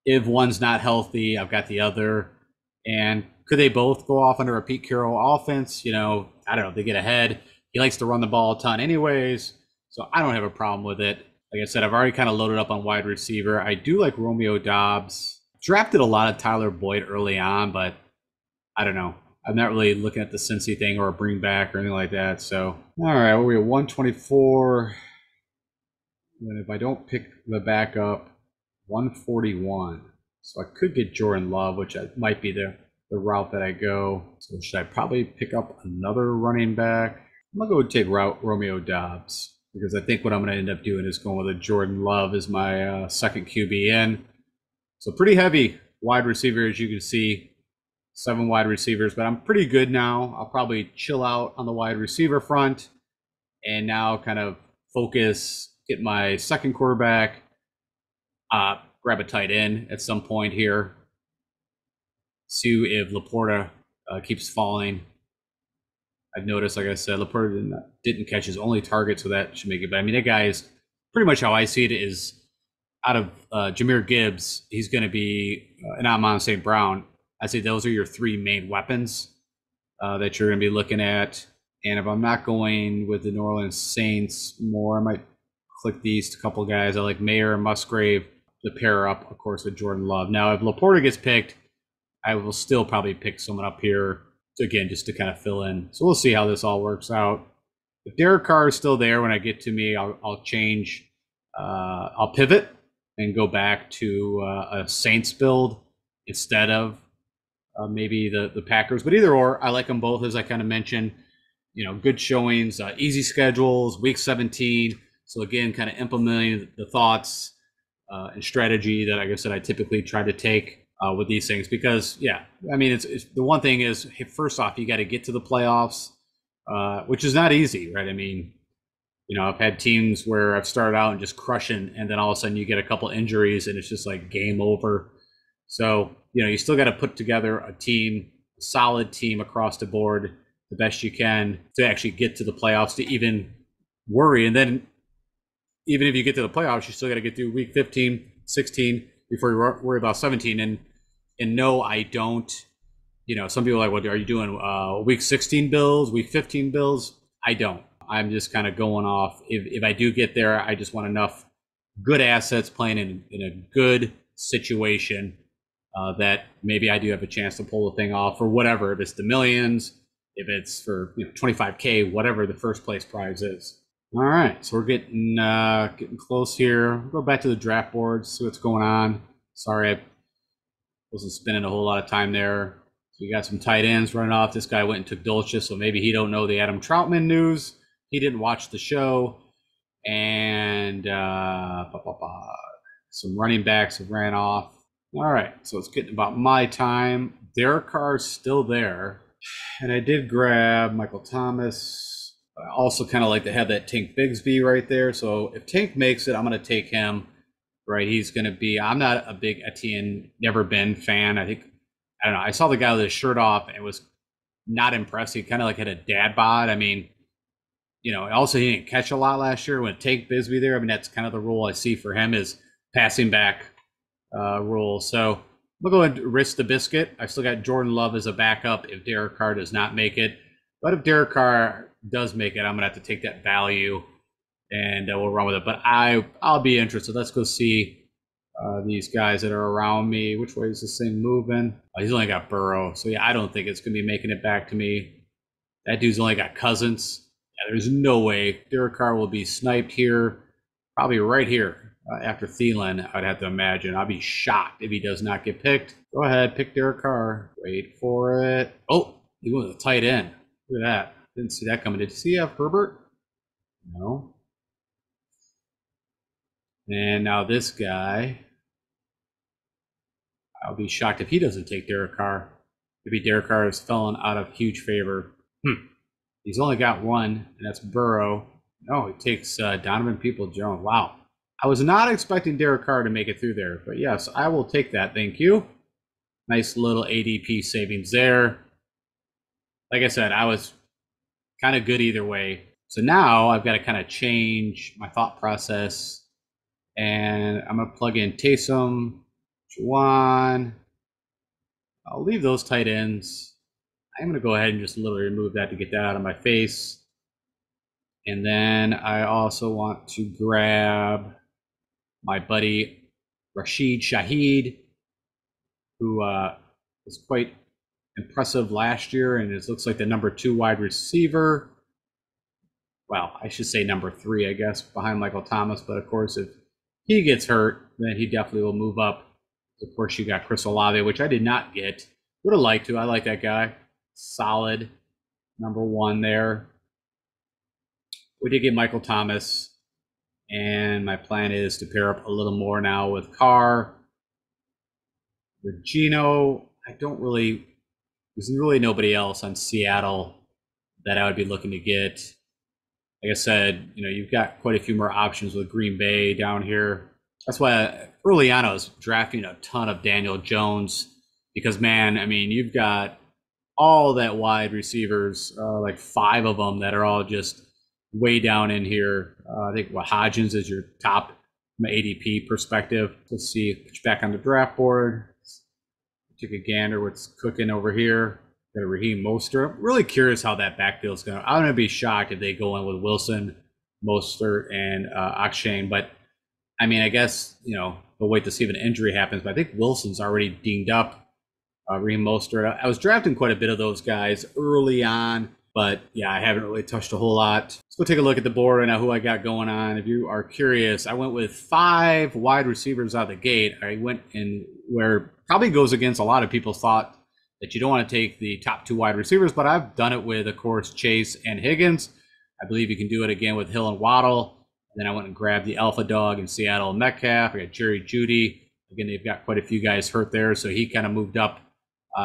if one's not healthy, I've got the other. And could they both go off under a Pete Carroll offense? I don't know. They get ahead. He likes to run the ball a ton anyways, so I don't have a problem with it. Like I said, I've already kind of loaded up on wide receiver. I do like Romeo Doubs. Drafted a lot of Tyler Boyd early on, but I don't know. I'm not really looking at the Cincy thing or a bring back or anything like that. So, all right, well, we have 124. And if I don't pick the backup, 141. So I could get Jordan Love, which might be the route that I go. So should I probably pick up another running back? I'm going to go take Romeo Doubs because I think what I'm going to end up doing is going with a Jordan Love as my second QB in. So pretty heavy wide receiver, as you can see. 7 wide receivers, but I'm pretty good now. I'll probably chill out on the wide receiver front and now kind of focus, get my second quarterback, grab a tight end at some point here. See if Laporta keeps falling. I've noticed, like I said, Laporta didn't catch his only target, so that should make it. But I mean, that guy is pretty much how I see it is out of Jahmyr Gibbs, he's going to be, and Amon St. Brown. I say those are your three main weapons that you're going to be looking at. And if I'm not going with the New Orleans Saints more, I might click these couple guys. I like Mayer and Musgrave to pair up, of course, with Jordan Love. Now, if Laporta gets picked, I will still probably pick someone up here, again, just to kind of fill in. So we'll see how this all works out. If Derek Carr is still there when I get to me, I'll change. I'll pivot and go back to a Saints build instead of maybe the Packers. But either or, I like them both, as I kind of mentioned. Good showings, easy schedules, week 17. So again, kind of implementing the thoughts and strategy that, like I said, I typically try to take with these things, because I mean, it's the one thing is, hey, first off, you got to get to the playoffs, which is not easy, right? I mean, I've had teams where I've started out and just crushing, and then all of a sudden you get a couple injuries and it's just like game over. So, you still got to put together a solid team across the board, the best you can to actually get to the playoffs, to even worry. And then even if you get to the playoffs, you still got to get through week 15, 16 before you worry about 17. And no, I don't. Some people are like, well, are you doing week 16 bills, week 15 bills? I don't. I'm just kind of going off. If I do get there, I just want enough good assets playing in a good situation that maybe I do have a chance to pull the thing off, or whatever. If it's the millions, if it's for 25K, whatever the first place prize is. All right, so we're getting close here. We'll go back to the draft board, see what's going on. Sorry, I wasn't spending a whole lot of time there. So we got some tight ends running off. This guy went and took Dulcich, so maybe he don't know the Adam Troutman news. He didn't watch the show. And some running backs have ran off. All right, so it's getting about my time. Derek Carr's still there. And I did grab Michael Thomas. I also kind of like to have that Tank Bigsby right there. So if Tank makes it, I'm going to take him. Right, he's going to be. I'm not a big Etienne, never been fan. I don't know. I saw the guy with his shirt off and was not impressed. He kind of like had a dad bod. I mean, also he didn't catch a lot last year when Tank Bigsby there. I mean, that's kind of the role I see for him, is passing back role. So we'll go ahead and risk the biscuit. I still got Jordan Love as a backup if Derek Carr does not make it. But if Derek Carr does make it, I'm going to have to take that value and we'll run with it. But I'll be interested. Let's go see these guys that are around me. Which way is this thing moving? He's only got Burrow. So, I don't think it's going to be making it back to me. That dude's only got Cousins. There's no way. Derek Carr will be sniped here, probably right here after Thielen, I'd have to imagine. I'd be shocked if he does not get picked. Go ahead, pick Derek Carr. Wait for it. Oh, he went with a tight end. Look at that. Didn't see that coming. Did you see Herbert? No. And now this guy, I'll be shocked if he doesn't take Derek Carr. Maybe Derek Carr has fallen out of huge favor. He's only got one, and that's Burrow. No, he takes Donovan Peoples-Jones. Wow. I was not expecting Derek Carr to make it through there, but yes, I will take that. Thank you. Nice little ADP savings there. Like I said, I was kind of good either way. So now I've got to kind of change my thought process. And I'm going to plug in Taysom, Juwan. I'll leave those tight ends. I'm going to go ahead and just literally remove that to get that out of my face. And then I also want to grab my buddy Rashid Shaheed, who was quite impressive last year and it looks like the number 2 wide receiver. Well, I should say number 3, I guess, behind Michael Thomas. But of course, if he gets hurt, then he definitely will move up. Of course, you got Chris Olave, which I did not get. Would have liked to. I like that guy. Solid number 1 there. We did get Michael Thomas. And my plan is to pair up a little more now with Carr. With Geno, there's really nobody else on Seattle that I would be looking to get. Like I said, you've got quite a few more options with Green Bay down here. That's why early on I was drafting a ton of Daniel Jones because, man, I mean, you've got all that wide receivers, like 5 of them that are all just way down in here. I think Hodgins is your top from an ADP perspective. Let's see, put you back on the draft board. Take a gander what's cooking over here. Got a Raheem Mostert. I'm really curious how that backfield's going. I'm going to be shocked if they go in with Wilson, Mostert, and Akshay. But I mean, I guess we'll wait to see if an injury happens. But I think Wilson's already dinged up. Raheem Mostert. I was drafting quite a bit of those guys early on, but yeah, I haven't really touched a whole lot. Let's go take a look at the board right now, who I got going on. If you are curious, I went with 5 wide receivers out of the gate. I went in where probably goes against a lot of people's thought that you don't want to take the top 2 wide receivers, but I've done it with, of course, Chase and Higgins. I believe you can do it again with Hill and Waddle. And then I went and grabbed the alpha dog in Seattle and Metcalf. I got Jerry Jeudy. Again, they've got quite a few guys hurt there, so he kind of moved up.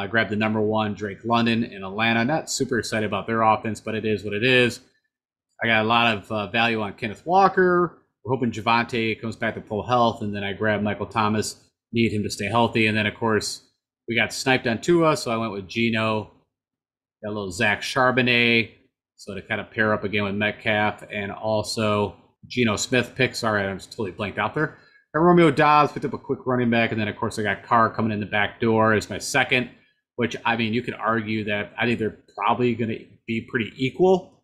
Grabbed the number 1, Drake London in Atlanta. Not super excited about their offense, but it is what it is. I got a lot of value on Kenneth Walker. We're hoping Javonte comes back to full health, and then I grabbed Michael Thomas. Need him to stay healthy. And then, of course, we got sniped on Tua, so I went with Geno. Got a little Zach Charbonnet, so to kind of pair up again with Metcalf, and also Geno Smith picks. All right, I'm just totally blanked out there. Got Romeo Dobbs, picked up a quick running back, and then, of course, I got Carr coming in the back door as my second, which, I mean, you could argue that I think they're probably going to be pretty equal.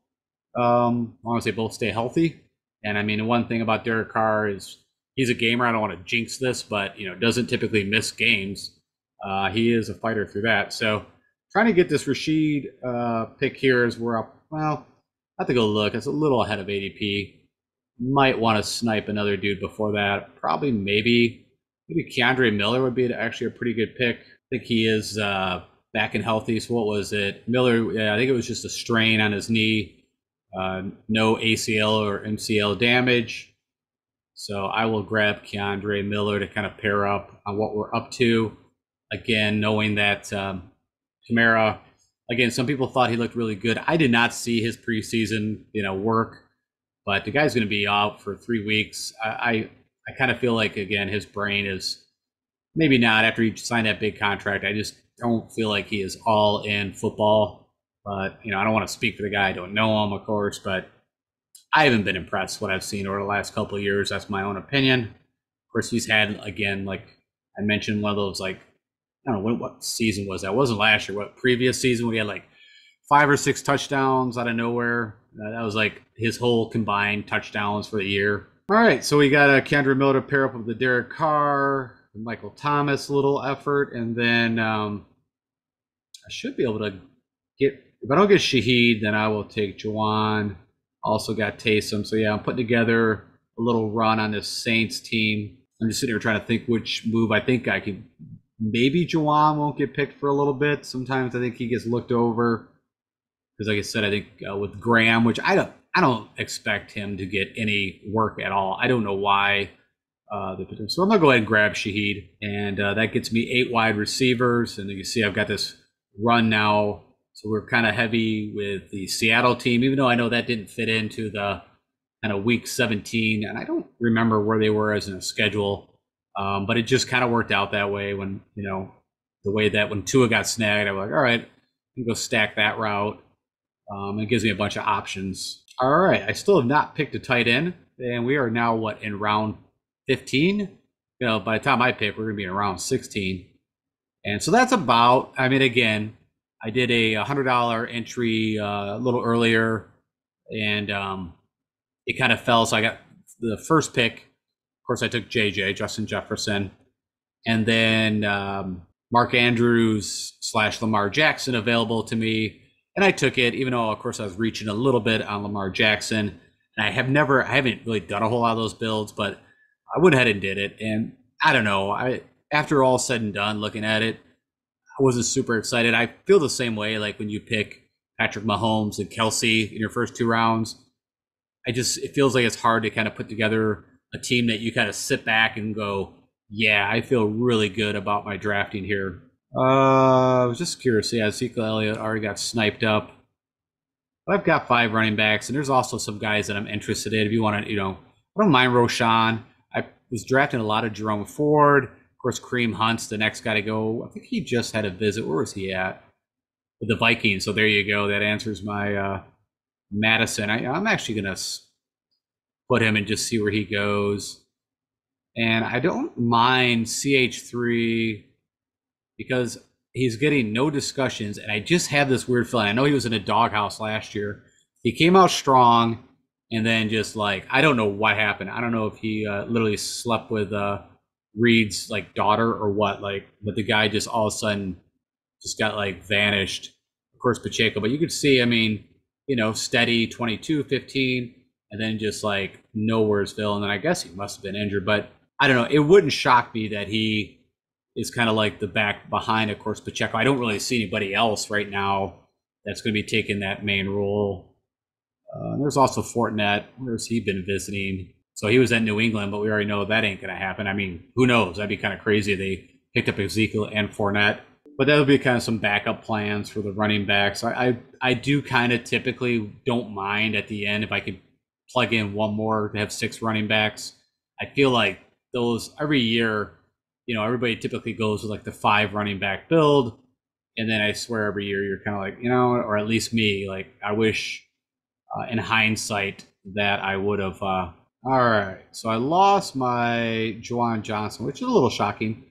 As long as they both stay healthy. And, I mean, the one thing about Derek Carr is he's a gamer. I don't want to jinx this, but, doesn't typically miss games. He is a fighter through that. So trying to get this Rashid pick here as we're up. Well, I have to go look. It's a little ahead of ADP. Might want to snipe another dude before that. Probably maybe Keandre Miller would be actually a pretty good pick. I think he is back and healthy. So what was it? Miller, yeah, I think it was just a strain on his knee. No ACL or MCL damage. So I will grab Keandre Miller to kind of pair up on what we're up to. Again, knowing that Kamara, again, some people thought he looked really good. I did not see his preseason, work, but the guy's going to be out for 3 weeks. I kind of feel like, again, his brain is maybe not after he signed that big contract. I just don't feel like he is all in football. But, I don't want to speak for the guy. I don't know him, of course, but I haven't been impressed what I've seen over the last couple of years. That's my own opinion. Of course, he's had, again, like I mentioned, one of those, like, I don't know, what season was that? It wasn't last year. What previous season? We had like 5 or 6 touchdowns out of nowhere. That was like his whole combined touchdowns for the year. All right, so we got Keandre Miller to pair up with the Derek Carr, Michael Thomas, a little effort, and then I should be able to get. If I don't get Shaheed, then I will take Juwan. Also got Taysom. So yeah, I'm putting together a little run on this Saints team. I'm just sitting here trying to think which move I think I could. Maybe Juwan won't get picked for a little bit. Sometimes I think he gets looked over because, like I said, I think with Graham, which I don't expect him to get any work at all. I don't know why. So I'm gonna go ahead and grab Shaheed, and that gets me 8 wide receivers. And you can see I've got this run now. So we're kind of heavy with the Seattle team, even though I know that didn't fit into the kind of week 17, and I don't remember where they were as in a schedule. But it just kind of worked out that way when, the way that when Tua got snagged, I'm like, all right, I can go stack that route. It gives me a bunch of options. All right, I still have not picked a tight end, and we are now, in round 15? By the time I pick, we're going to be in round 16. And so that's about, again, I did a $100 entry a little earlier, and it kind of fell. So I got the first pick. Of course, I took Justin Jefferson, and then Mark Andrews / Lamar Jackson available to me, and I took it, even though, of course, I was reaching a little bit on Lamar Jackson. And I haven't really done a whole lot of those builds, but I went ahead and did it. And I don't know, after all said and done, looking at it, I wasn't super excited. I feel the same way, like when you pick Patrick Mahomes and Kelsey in your first 2 rounds. It feels like it's hard to kind of put together a team that you kind of sit back and go, yeah, I feel really good about my drafting here. I was just curious. Yeah, Ezekiel Elliott already got sniped up. But I've got 5 running backs, and there's also some guys that I'm interested in. If you want to, I don't mind Roshan. I was drafting a lot of Jerome Ford. Of course, Kareem Hunt's the next guy to go. I think he just had a visit. Where was he at? with the Vikings. So there you go. That answers my Madison. I'm actually going to put him and just see where he goes. And I don't mind CH3 because he's getting no discussions. And I just have this weird feeling. I know he was in a doghouse last year. He came out strong, and then just like, I don't know what happened. I don't know if he literally slept with Reed's like daughter or what. Like, but the guy just all of a sudden just got like vanished. Of course, Pacheco, but you could see, I mean, steady 22, 15, and then just like nowheresville. And then I guess he must have been injured, but I don't know. It wouldn't shock me that he is kind of like the back behind, of course, Pacheco. I don't really see anybody else right now that's going to be taking that main role. There's also Fortinet. Where's he been visiting? So he was at New England, but we already know that ain't going to happen. I mean, who knows? That'd be kind of crazy if they picked up Ezekiel and Fournette. But that would be kind of some backup plans for the running backs. I do kind of typically don't mind at the end if I could plug in one more to have 6 running backs. I feel like those every year, everybody typically goes with like the 5 running back build. And then I swear every year you're kind of like, or at least me, like I wish in hindsight that I would have. All right. So I lost my Juwan Johnson, which is a little shocking.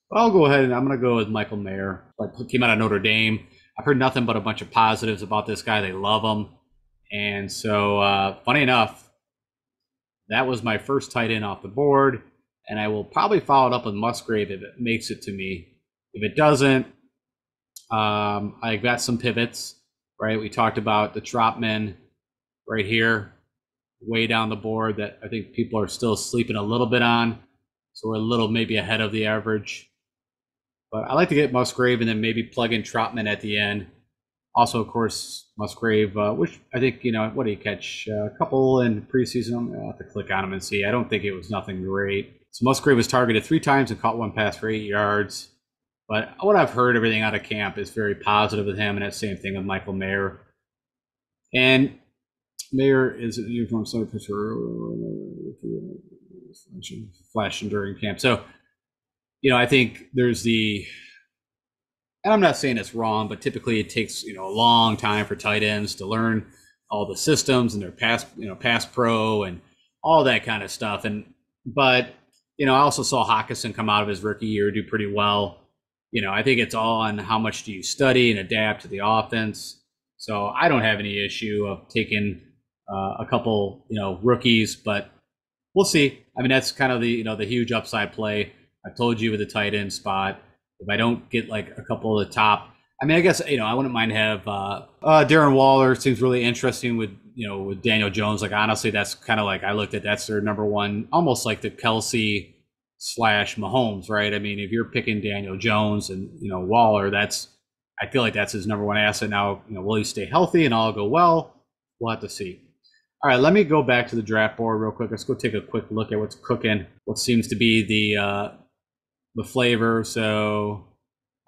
But I'll go ahead and I'm going to go with Michael Mayer. Came out of Notre Dame. I've heard nothing but a bunch of positives about this guy. They love him. And so, funny enough, that was my first tight end off the board. And I will probably follow it up with Musgrave if it makes it to me. If it doesn't, I got some pivots, right? We talked about the Trotman right here, way down the board that I think people are still sleeping a little bit on. So we're a little maybe ahead of the average. But I like to get Musgrave and then maybe plug in Trotman at the end. Also, of course, Musgrave, which I think, what did he catch? A couple in preseason. I'm going to have to click on him and see. I don't think it was nothing great. So Musgrave was targeted 3 times and caught 1 pass for 8 yards. But what I've heard, everything out of camp is very positive with him, and that same thing with Michael Mayer. And Mayer is a uniform center pitcher flashing during camp. So, I think there's and I'm not saying it's wrong, but typically it takes, a long time for tight ends to learn all the systems and their pass pro and all that kind of stuff. But I also saw Hawkinson come out of his rookie year, do pretty well. I think it's all on how much do you study and adapt to the offense. So I don't have any issue of taking a couple, rookies, but we'll see. I mean, that's kind of the huge upside play. I told you with the tight end spot. If I don't get like a couple of the top, I mean, I guess, I wouldn't mind to have Darren Waller. Seems really interesting with Daniel Jones. Like, honestly, that's kind of like, I looked at, that's their number one, almost like the Kelsey / Mahomes, right? I mean, if you're picking Daniel Jones and, Waller, I feel like that's his number one asset. Now, will he stay healthy and all go well? We'll have to see. All right, let me go back to the draft board real quick. Let's go take a quick look at what's cooking, what seems to be the flavor. So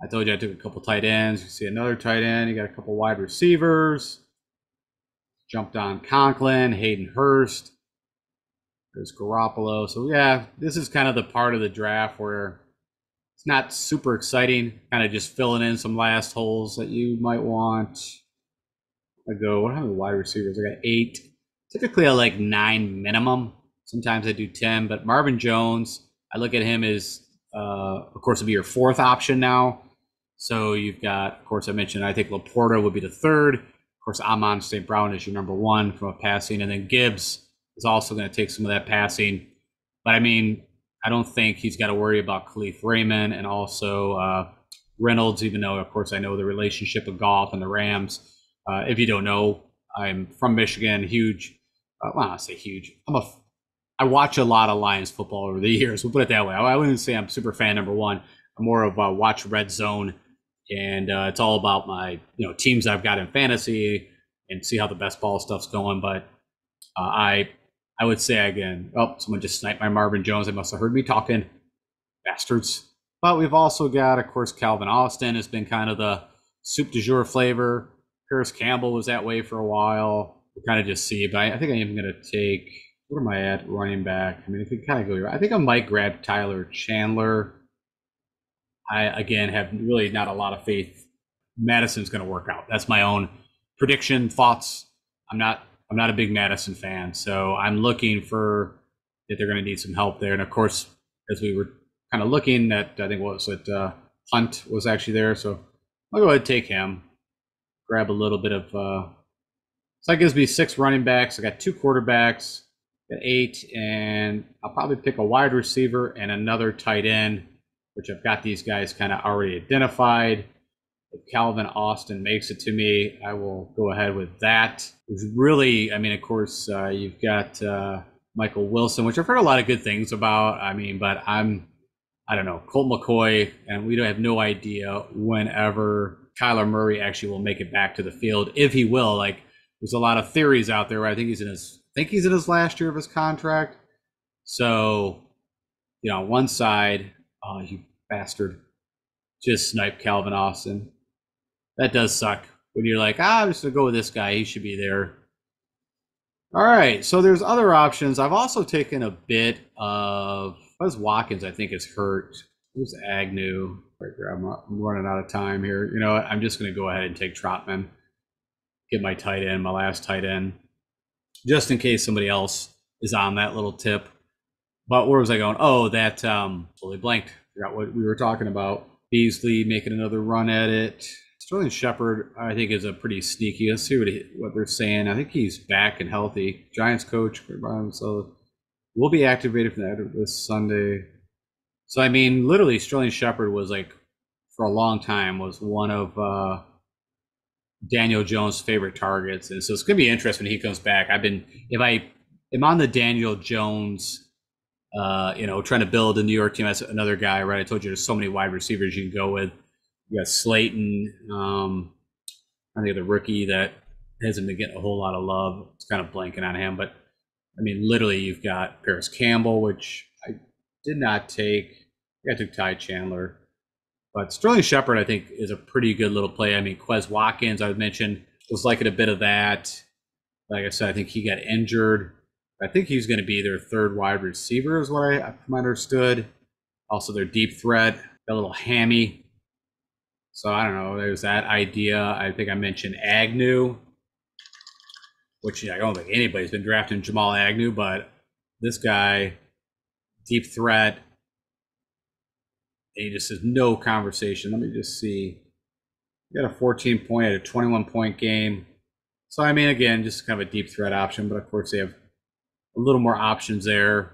I told you I took a couple tight ends. You see another tight end. You got a couple wide receivers. Jumped on Conklin, Hayden Hurst. There's Garoppolo. So yeah, this is kind of the part of the draft where it's not super exciting, kind of just filling in some last holes that you might want. What how many wide receivers? I got 8. Typically I like 9 minimum. Sometimes I do 10, but Marvin Jones, I look at him as, of course, it'll be your 4th option now. So you've got, of course, I mentioned, I think Laporta would be the 3rd. Of course, Amon St. Brown is your number 1 from a passing. And then Gibbs is also going to take some of that passing. But I mean, I don't think he's got to worry about Khalif Raymond and also Reynolds, even though, of course, I know the relationship of Goff and the Rams. If you don't know, I'm from Michigan, huge. Well, I say huge. I watch a lot of Lions football over the years. We'll put it that way. I wouldn't say I'm super fan number 1. I'm more of a watch Red Zone, and it's all about my teams I've got in fantasy and see how the best ball stuff's going. But I would say again, someone just sniped my Marvin Jones. They must have heard me talking, bastards. But we've also got, of course, Calvin Austin has been kind of the soup du jour flavor. Paris Campbell was that way for a while. We'll kind of just see. But I think I am going to take, where am I at running back? I mean, if we kind of go here, I think I might grab Tyler Chandler. I, again, have really not a lot of faith Madison's going to work out. That's my own prediction, thoughts. I'm not a big Madison fan, so I'm looking for that they're going to need some help there. And of course, as we were kind of looking at, I think what was it, Hunt was actually there, so I'll go ahead and take him. Grab a little bit of. So that gives me 6 running backs. I got 2 quarterbacks, got 8, and I'll probably pick a wide receiver and another tight end, which I've got these guys kind of already identified. If Calvin Austin makes it to me, I will go ahead with that. It's really, I mean, of course, you've got Michael Wilson, which I've heard a lot of good things about. I mean, but I don't know, Colt McCoy, and we don't have no idea whenever Kyler Murray actually will make it back to the field, if he will. Like, there's a lot of theories out there. I think he's in his last year of his contract. So, on one side, oh, you bastard, just snipe Calvin Austin. That does suck when you're like, I'm just going to go with this guy. He should be there. All right. So there's other options. I've also taken a bit of Wes Watkins, I think, is hurt. Who's Agnew? I'm running out of time here. You know what? I'm just going to go ahead and take Trotman. Get my tight end, my last tight end, just in case somebody else is on that little tip. But where was I going? Oh, that totally blanked. Forgot what we were talking about. Beasley making another run at it. Sterling Shepard, I think, is a pretty sneaky. Let's see what they're saying. I think he's back and healthy. Giants coach, so will be activated for that this Sunday. So, I mean, literally, Sterling Shepard was like, for a long time, was one of Daniel Jones' favorite targets. And so it's going to be interesting when he comes back. If I am on the Daniel Jones, trying to build a New York team, that's another guy, right? I told you there's so many wide receivers you can go with. You got Slayton, I think the rookie that hasn't been getting a whole lot of love. It's kind of blanking on him, but I mean, literally, you've got Paris Campbell, which I did not take. I took Ty Chandler, but Sterling Shepard, I think, is a pretty good little play. I mean, Quez Watkins, I mentioned, was liking a bit of that. Like I said, I think he got injured. I think he's going to be their third wide receiver, is what I understood. Also, their deep threat, a little hammy. So I don't know. There's that idea. I think I mentioned Agnew, which I don't think anybody's been drafting Jamal Agnew, but this guy, deep threat, he just has no conversation. Let me just see. He got a 14-point, a 21-point game. So, I mean, again, just kind of a deep threat option, but of course they have a little more options there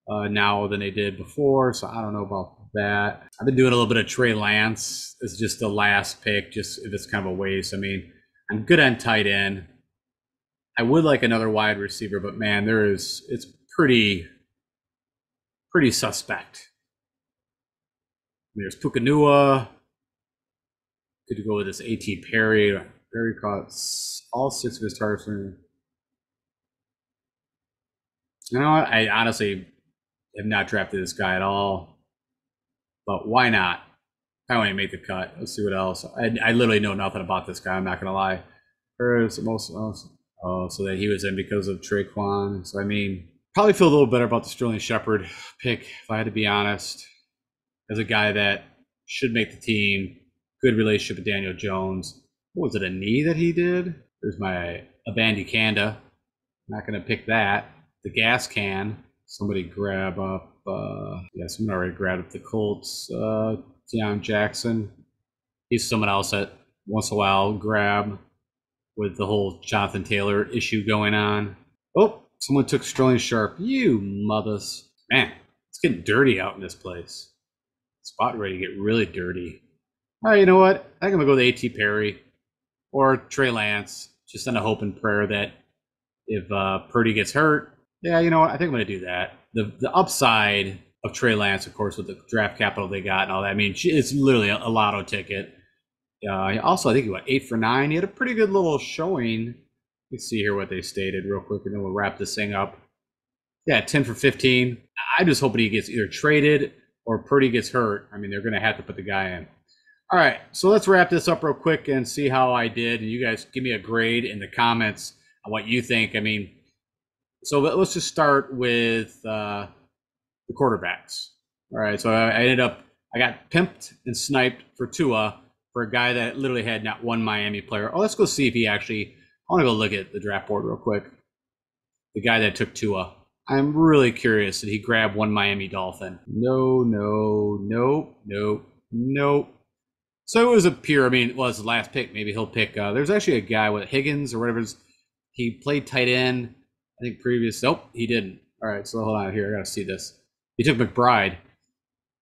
now than they did before. So I don't know about that. I've been doing a little bit of Trey Lance. It's just the last pick, just if it's kind of a waste. I mean, I'm good on tight end. I would like another wide receiver, but man, it's pretty suspect. I mean, there's Pukanua. Could go with this A.T. Perry. Perry caught all 6 of his targets. You know what? I honestly have not drafted this guy at all. But why not? I want to make the cut. Let's see what else. I literally know nothing about this guy. I'm not going to lie. Where's the most? So that he was in because of Traquan. So, I mean, probably feel a little better about the Sterling Shepard pick, if I had to be honest, as a guy that should make the team. Good relationship with Daniel Jones. What was it, a knee that he did? There's my Abandi Kanda. Not going to pick that. The gas can. Somebody grab up. Someone already grabbed up the Colts. Deion Jackson. He's someone else that once in a while grab with the whole Jonathan Taylor issue going on. Oh, someone took Sterling Sharp. You mothers. Man, it's getting dirty out in this place. Spot ready to get really dirty. All right, you know what? I think I'm going to go with A.T. Perry or Trey Lance, just on a hope and prayer that if Purdy gets hurt, yeah, you know what? I think I'm going to do that. The upside of Trey Lance, of course, with the draft capital they got and all that. I mean, it's literally a lotto ticket. Also, I think he went 8 for 9. He had a pretty good little showing. Let's see here what they stated real quick, and then we'll wrap this thing up. Yeah, 10 for 15. I'm just hoping he gets either traded or Purdy gets hurt. I mean, they're going to have to put the guy in. All right, so let's wrap this up real quick and see how I did. And you guys give me a grade in the comments on what you think. I mean, so let's just start with the quarterbacks. All right, so I got pimped and sniped for Tua. for a guy that literally had not one Miami player. Oh, let's go see if he actually. I want to go look at the draft board real quick. The guy that took Tua. I'm really curious. Did he grab one Miami Dolphin? No, no, nope, nope, nope. So it was a pure. I mean, well, it's the last pick. Maybe he'll pick. There's actually a guy with Higgins or whatever. He played tight end. I think previous. Nope, he didn't. All right, so hold on here. I gotta see this. He took McBride.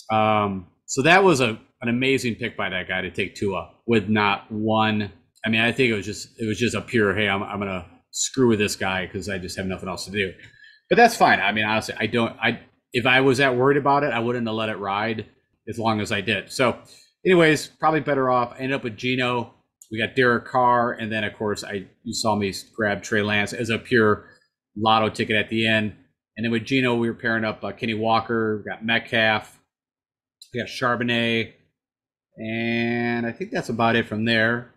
So that was an amazing pick by that guy to take Tua with not one. I mean, I think it was just a pure. Hey, I'm gonna screw with this guy because I just have nothing else to do. But that's fine. I mean, honestly, if I was that worried about it, I wouldn't have let it ride as long as I did. So, anyways, probably better off. I ended up with Geno. We got Derek Carr, and then of course you saw me grab Trey Lance as a pure lotto ticket at the end. And then with Geno, we were pairing up Kenny Walker. We got Metcalf. We got Charbonnet, and I think that's about it from there.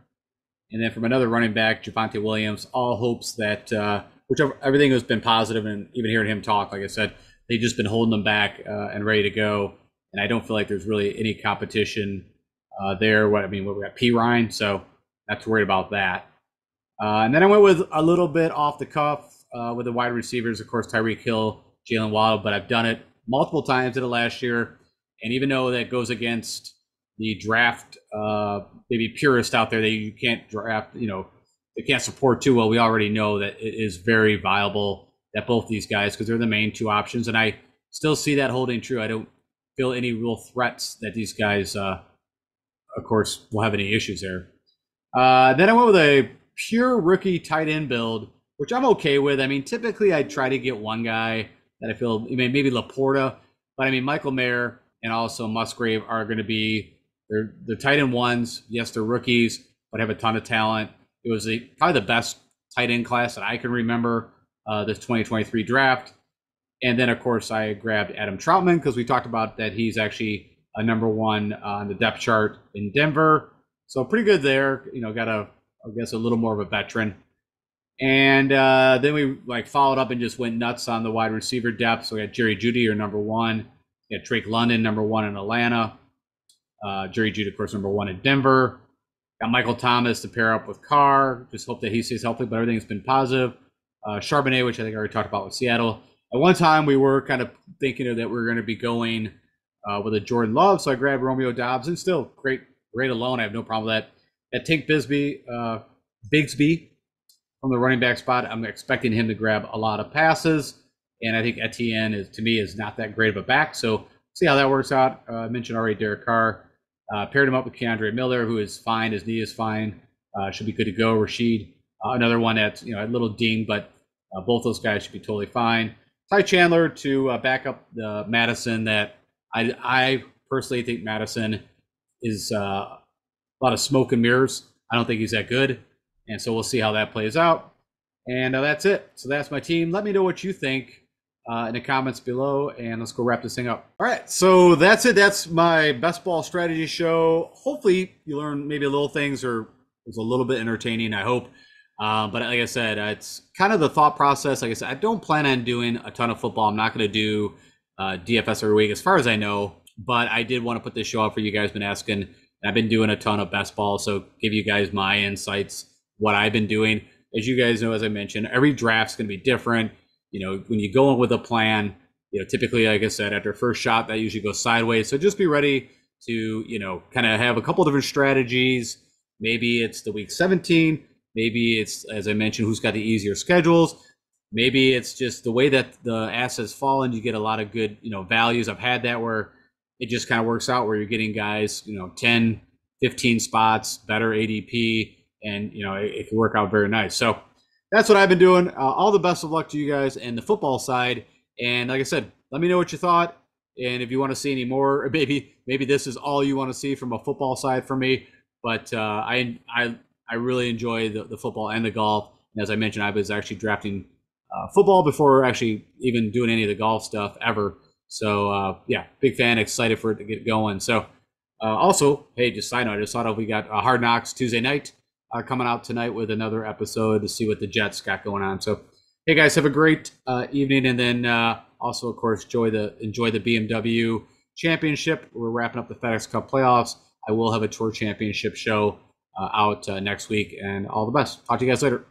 And then from another running back, Javonte Williams. All hopes that everything has been positive, and even hearing him talk, like I said, they've just been holding them back and ready to go. And I don't feel like there's really any competition there. We got P. Ryan, so not too worried about that. And then I went with a little bit off the cuff with the wide receivers, of course, Tyreek Hill, Jalen Waddle, but I've done it multiple times in the last year. And even though that goes against the draft, maybe purist out there that you can't draft, they can't support too well, we already know that it is very viable that both these guys, because they're the main two options. And I still see that holding true. I don't feel any real threats that these guys, of course, will have any issues there. Then I went with a pure rookie tight end build, which I'm okay with. I mean, typically I try to get one guy that I feel, maybe Laporta, but I mean, Michael Mayer and also Musgrave are going to be the tight end ones. Yes, they're rookies, but have a ton of talent. It was probably the best tight end class that I can remember this 2023 draft. And then, of course, I grabbed Adam Troutman because we talked about that he's actually a number one on the depth chart in Denver. So pretty good there. Got I guess a little more of a veteran. And then we followed up and just went nuts on the wide receiver depth. So we got Jerry Jeudy, your number one. We got Drake London, number one in Atlanta. Jerry Jeudy, of course, number one in Denver. Got Michael Thomas to pair up with Carr. Just hope that he stays healthy, but everything's been positive. Charbonnet, which I think I already talked about with Seattle. At one time, we were kind of thinking that we were going to be going with a Jordan Love, so I grabbed Romeo Doubs, and still great alone. I have no problem with that. At Tank Bigsby from the running back spot, I'm expecting him to grab a lot of passes, and I think Etienne is not that great of a back. So see how that works out. I mentioned already Derek Carr. Paired him up with Keandre Miller, who is fine. His knee is fine. Should be good to go. Rashid, another one that's a little ding, but both those guys should be totally fine. Ty Chandler to back up the Madison. That I personally think Madison is a lot of smoke and mirrors. I don't think he's that good, and so we'll see how that plays out. And that's it. So that's my team. Let me know what you think in the comments below, and let's go wrap this thing up. All right, so that's it. That's my best ball strategy show. Hopefully you learned maybe a little things, or it was a little bit entertaining, I hope. But like I said, it's kind of the thought process. Like I said, I don't plan on doing a ton of football. I'm not going to do DFS every week as far as I know, but I did want to put this show out for you guys. Been asking. I've been doing a ton of best ball, so give you guys my insights, what I've been doing. As you guys know, as I mentioned, every draft's going to be different. When you go in with a plan, typically, like I said, after first shot, that usually goes sideways. So just be ready to, kind of have a couple different strategies. Maybe it's the week 17. Maybe it's, as I mentioned, who's got the easier schedules. Maybe it's just the way that the assets fall and you get a lot of good, values. I've had that where it just kind of works out where you're getting guys, 10, 15 spots, better ADP, and, it can work out very nice. So that's what I've been doing. All the best of luck to you guys in the football side. And like I said, let me know what you thought. And if you want to see any more, or maybe this is all you want to see from a football side for me. But I really enjoy the football and the golf. And as I mentioned, I was actually drafting football before actually even doing any of the golf stuff ever. So yeah, big fan, excited for it to get going. So also, hey, just side note, I just thought of we got Hard Knocks Tuesday night coming out tonight with another episode to see what the Jets got going on. So hey guys, have a great evening, and then also of course enjoy the BMW Championship. We're wrapping up the FedEx Cup playoffs. I will have a tour championship show out next week. And all the best. Talk to you guys later.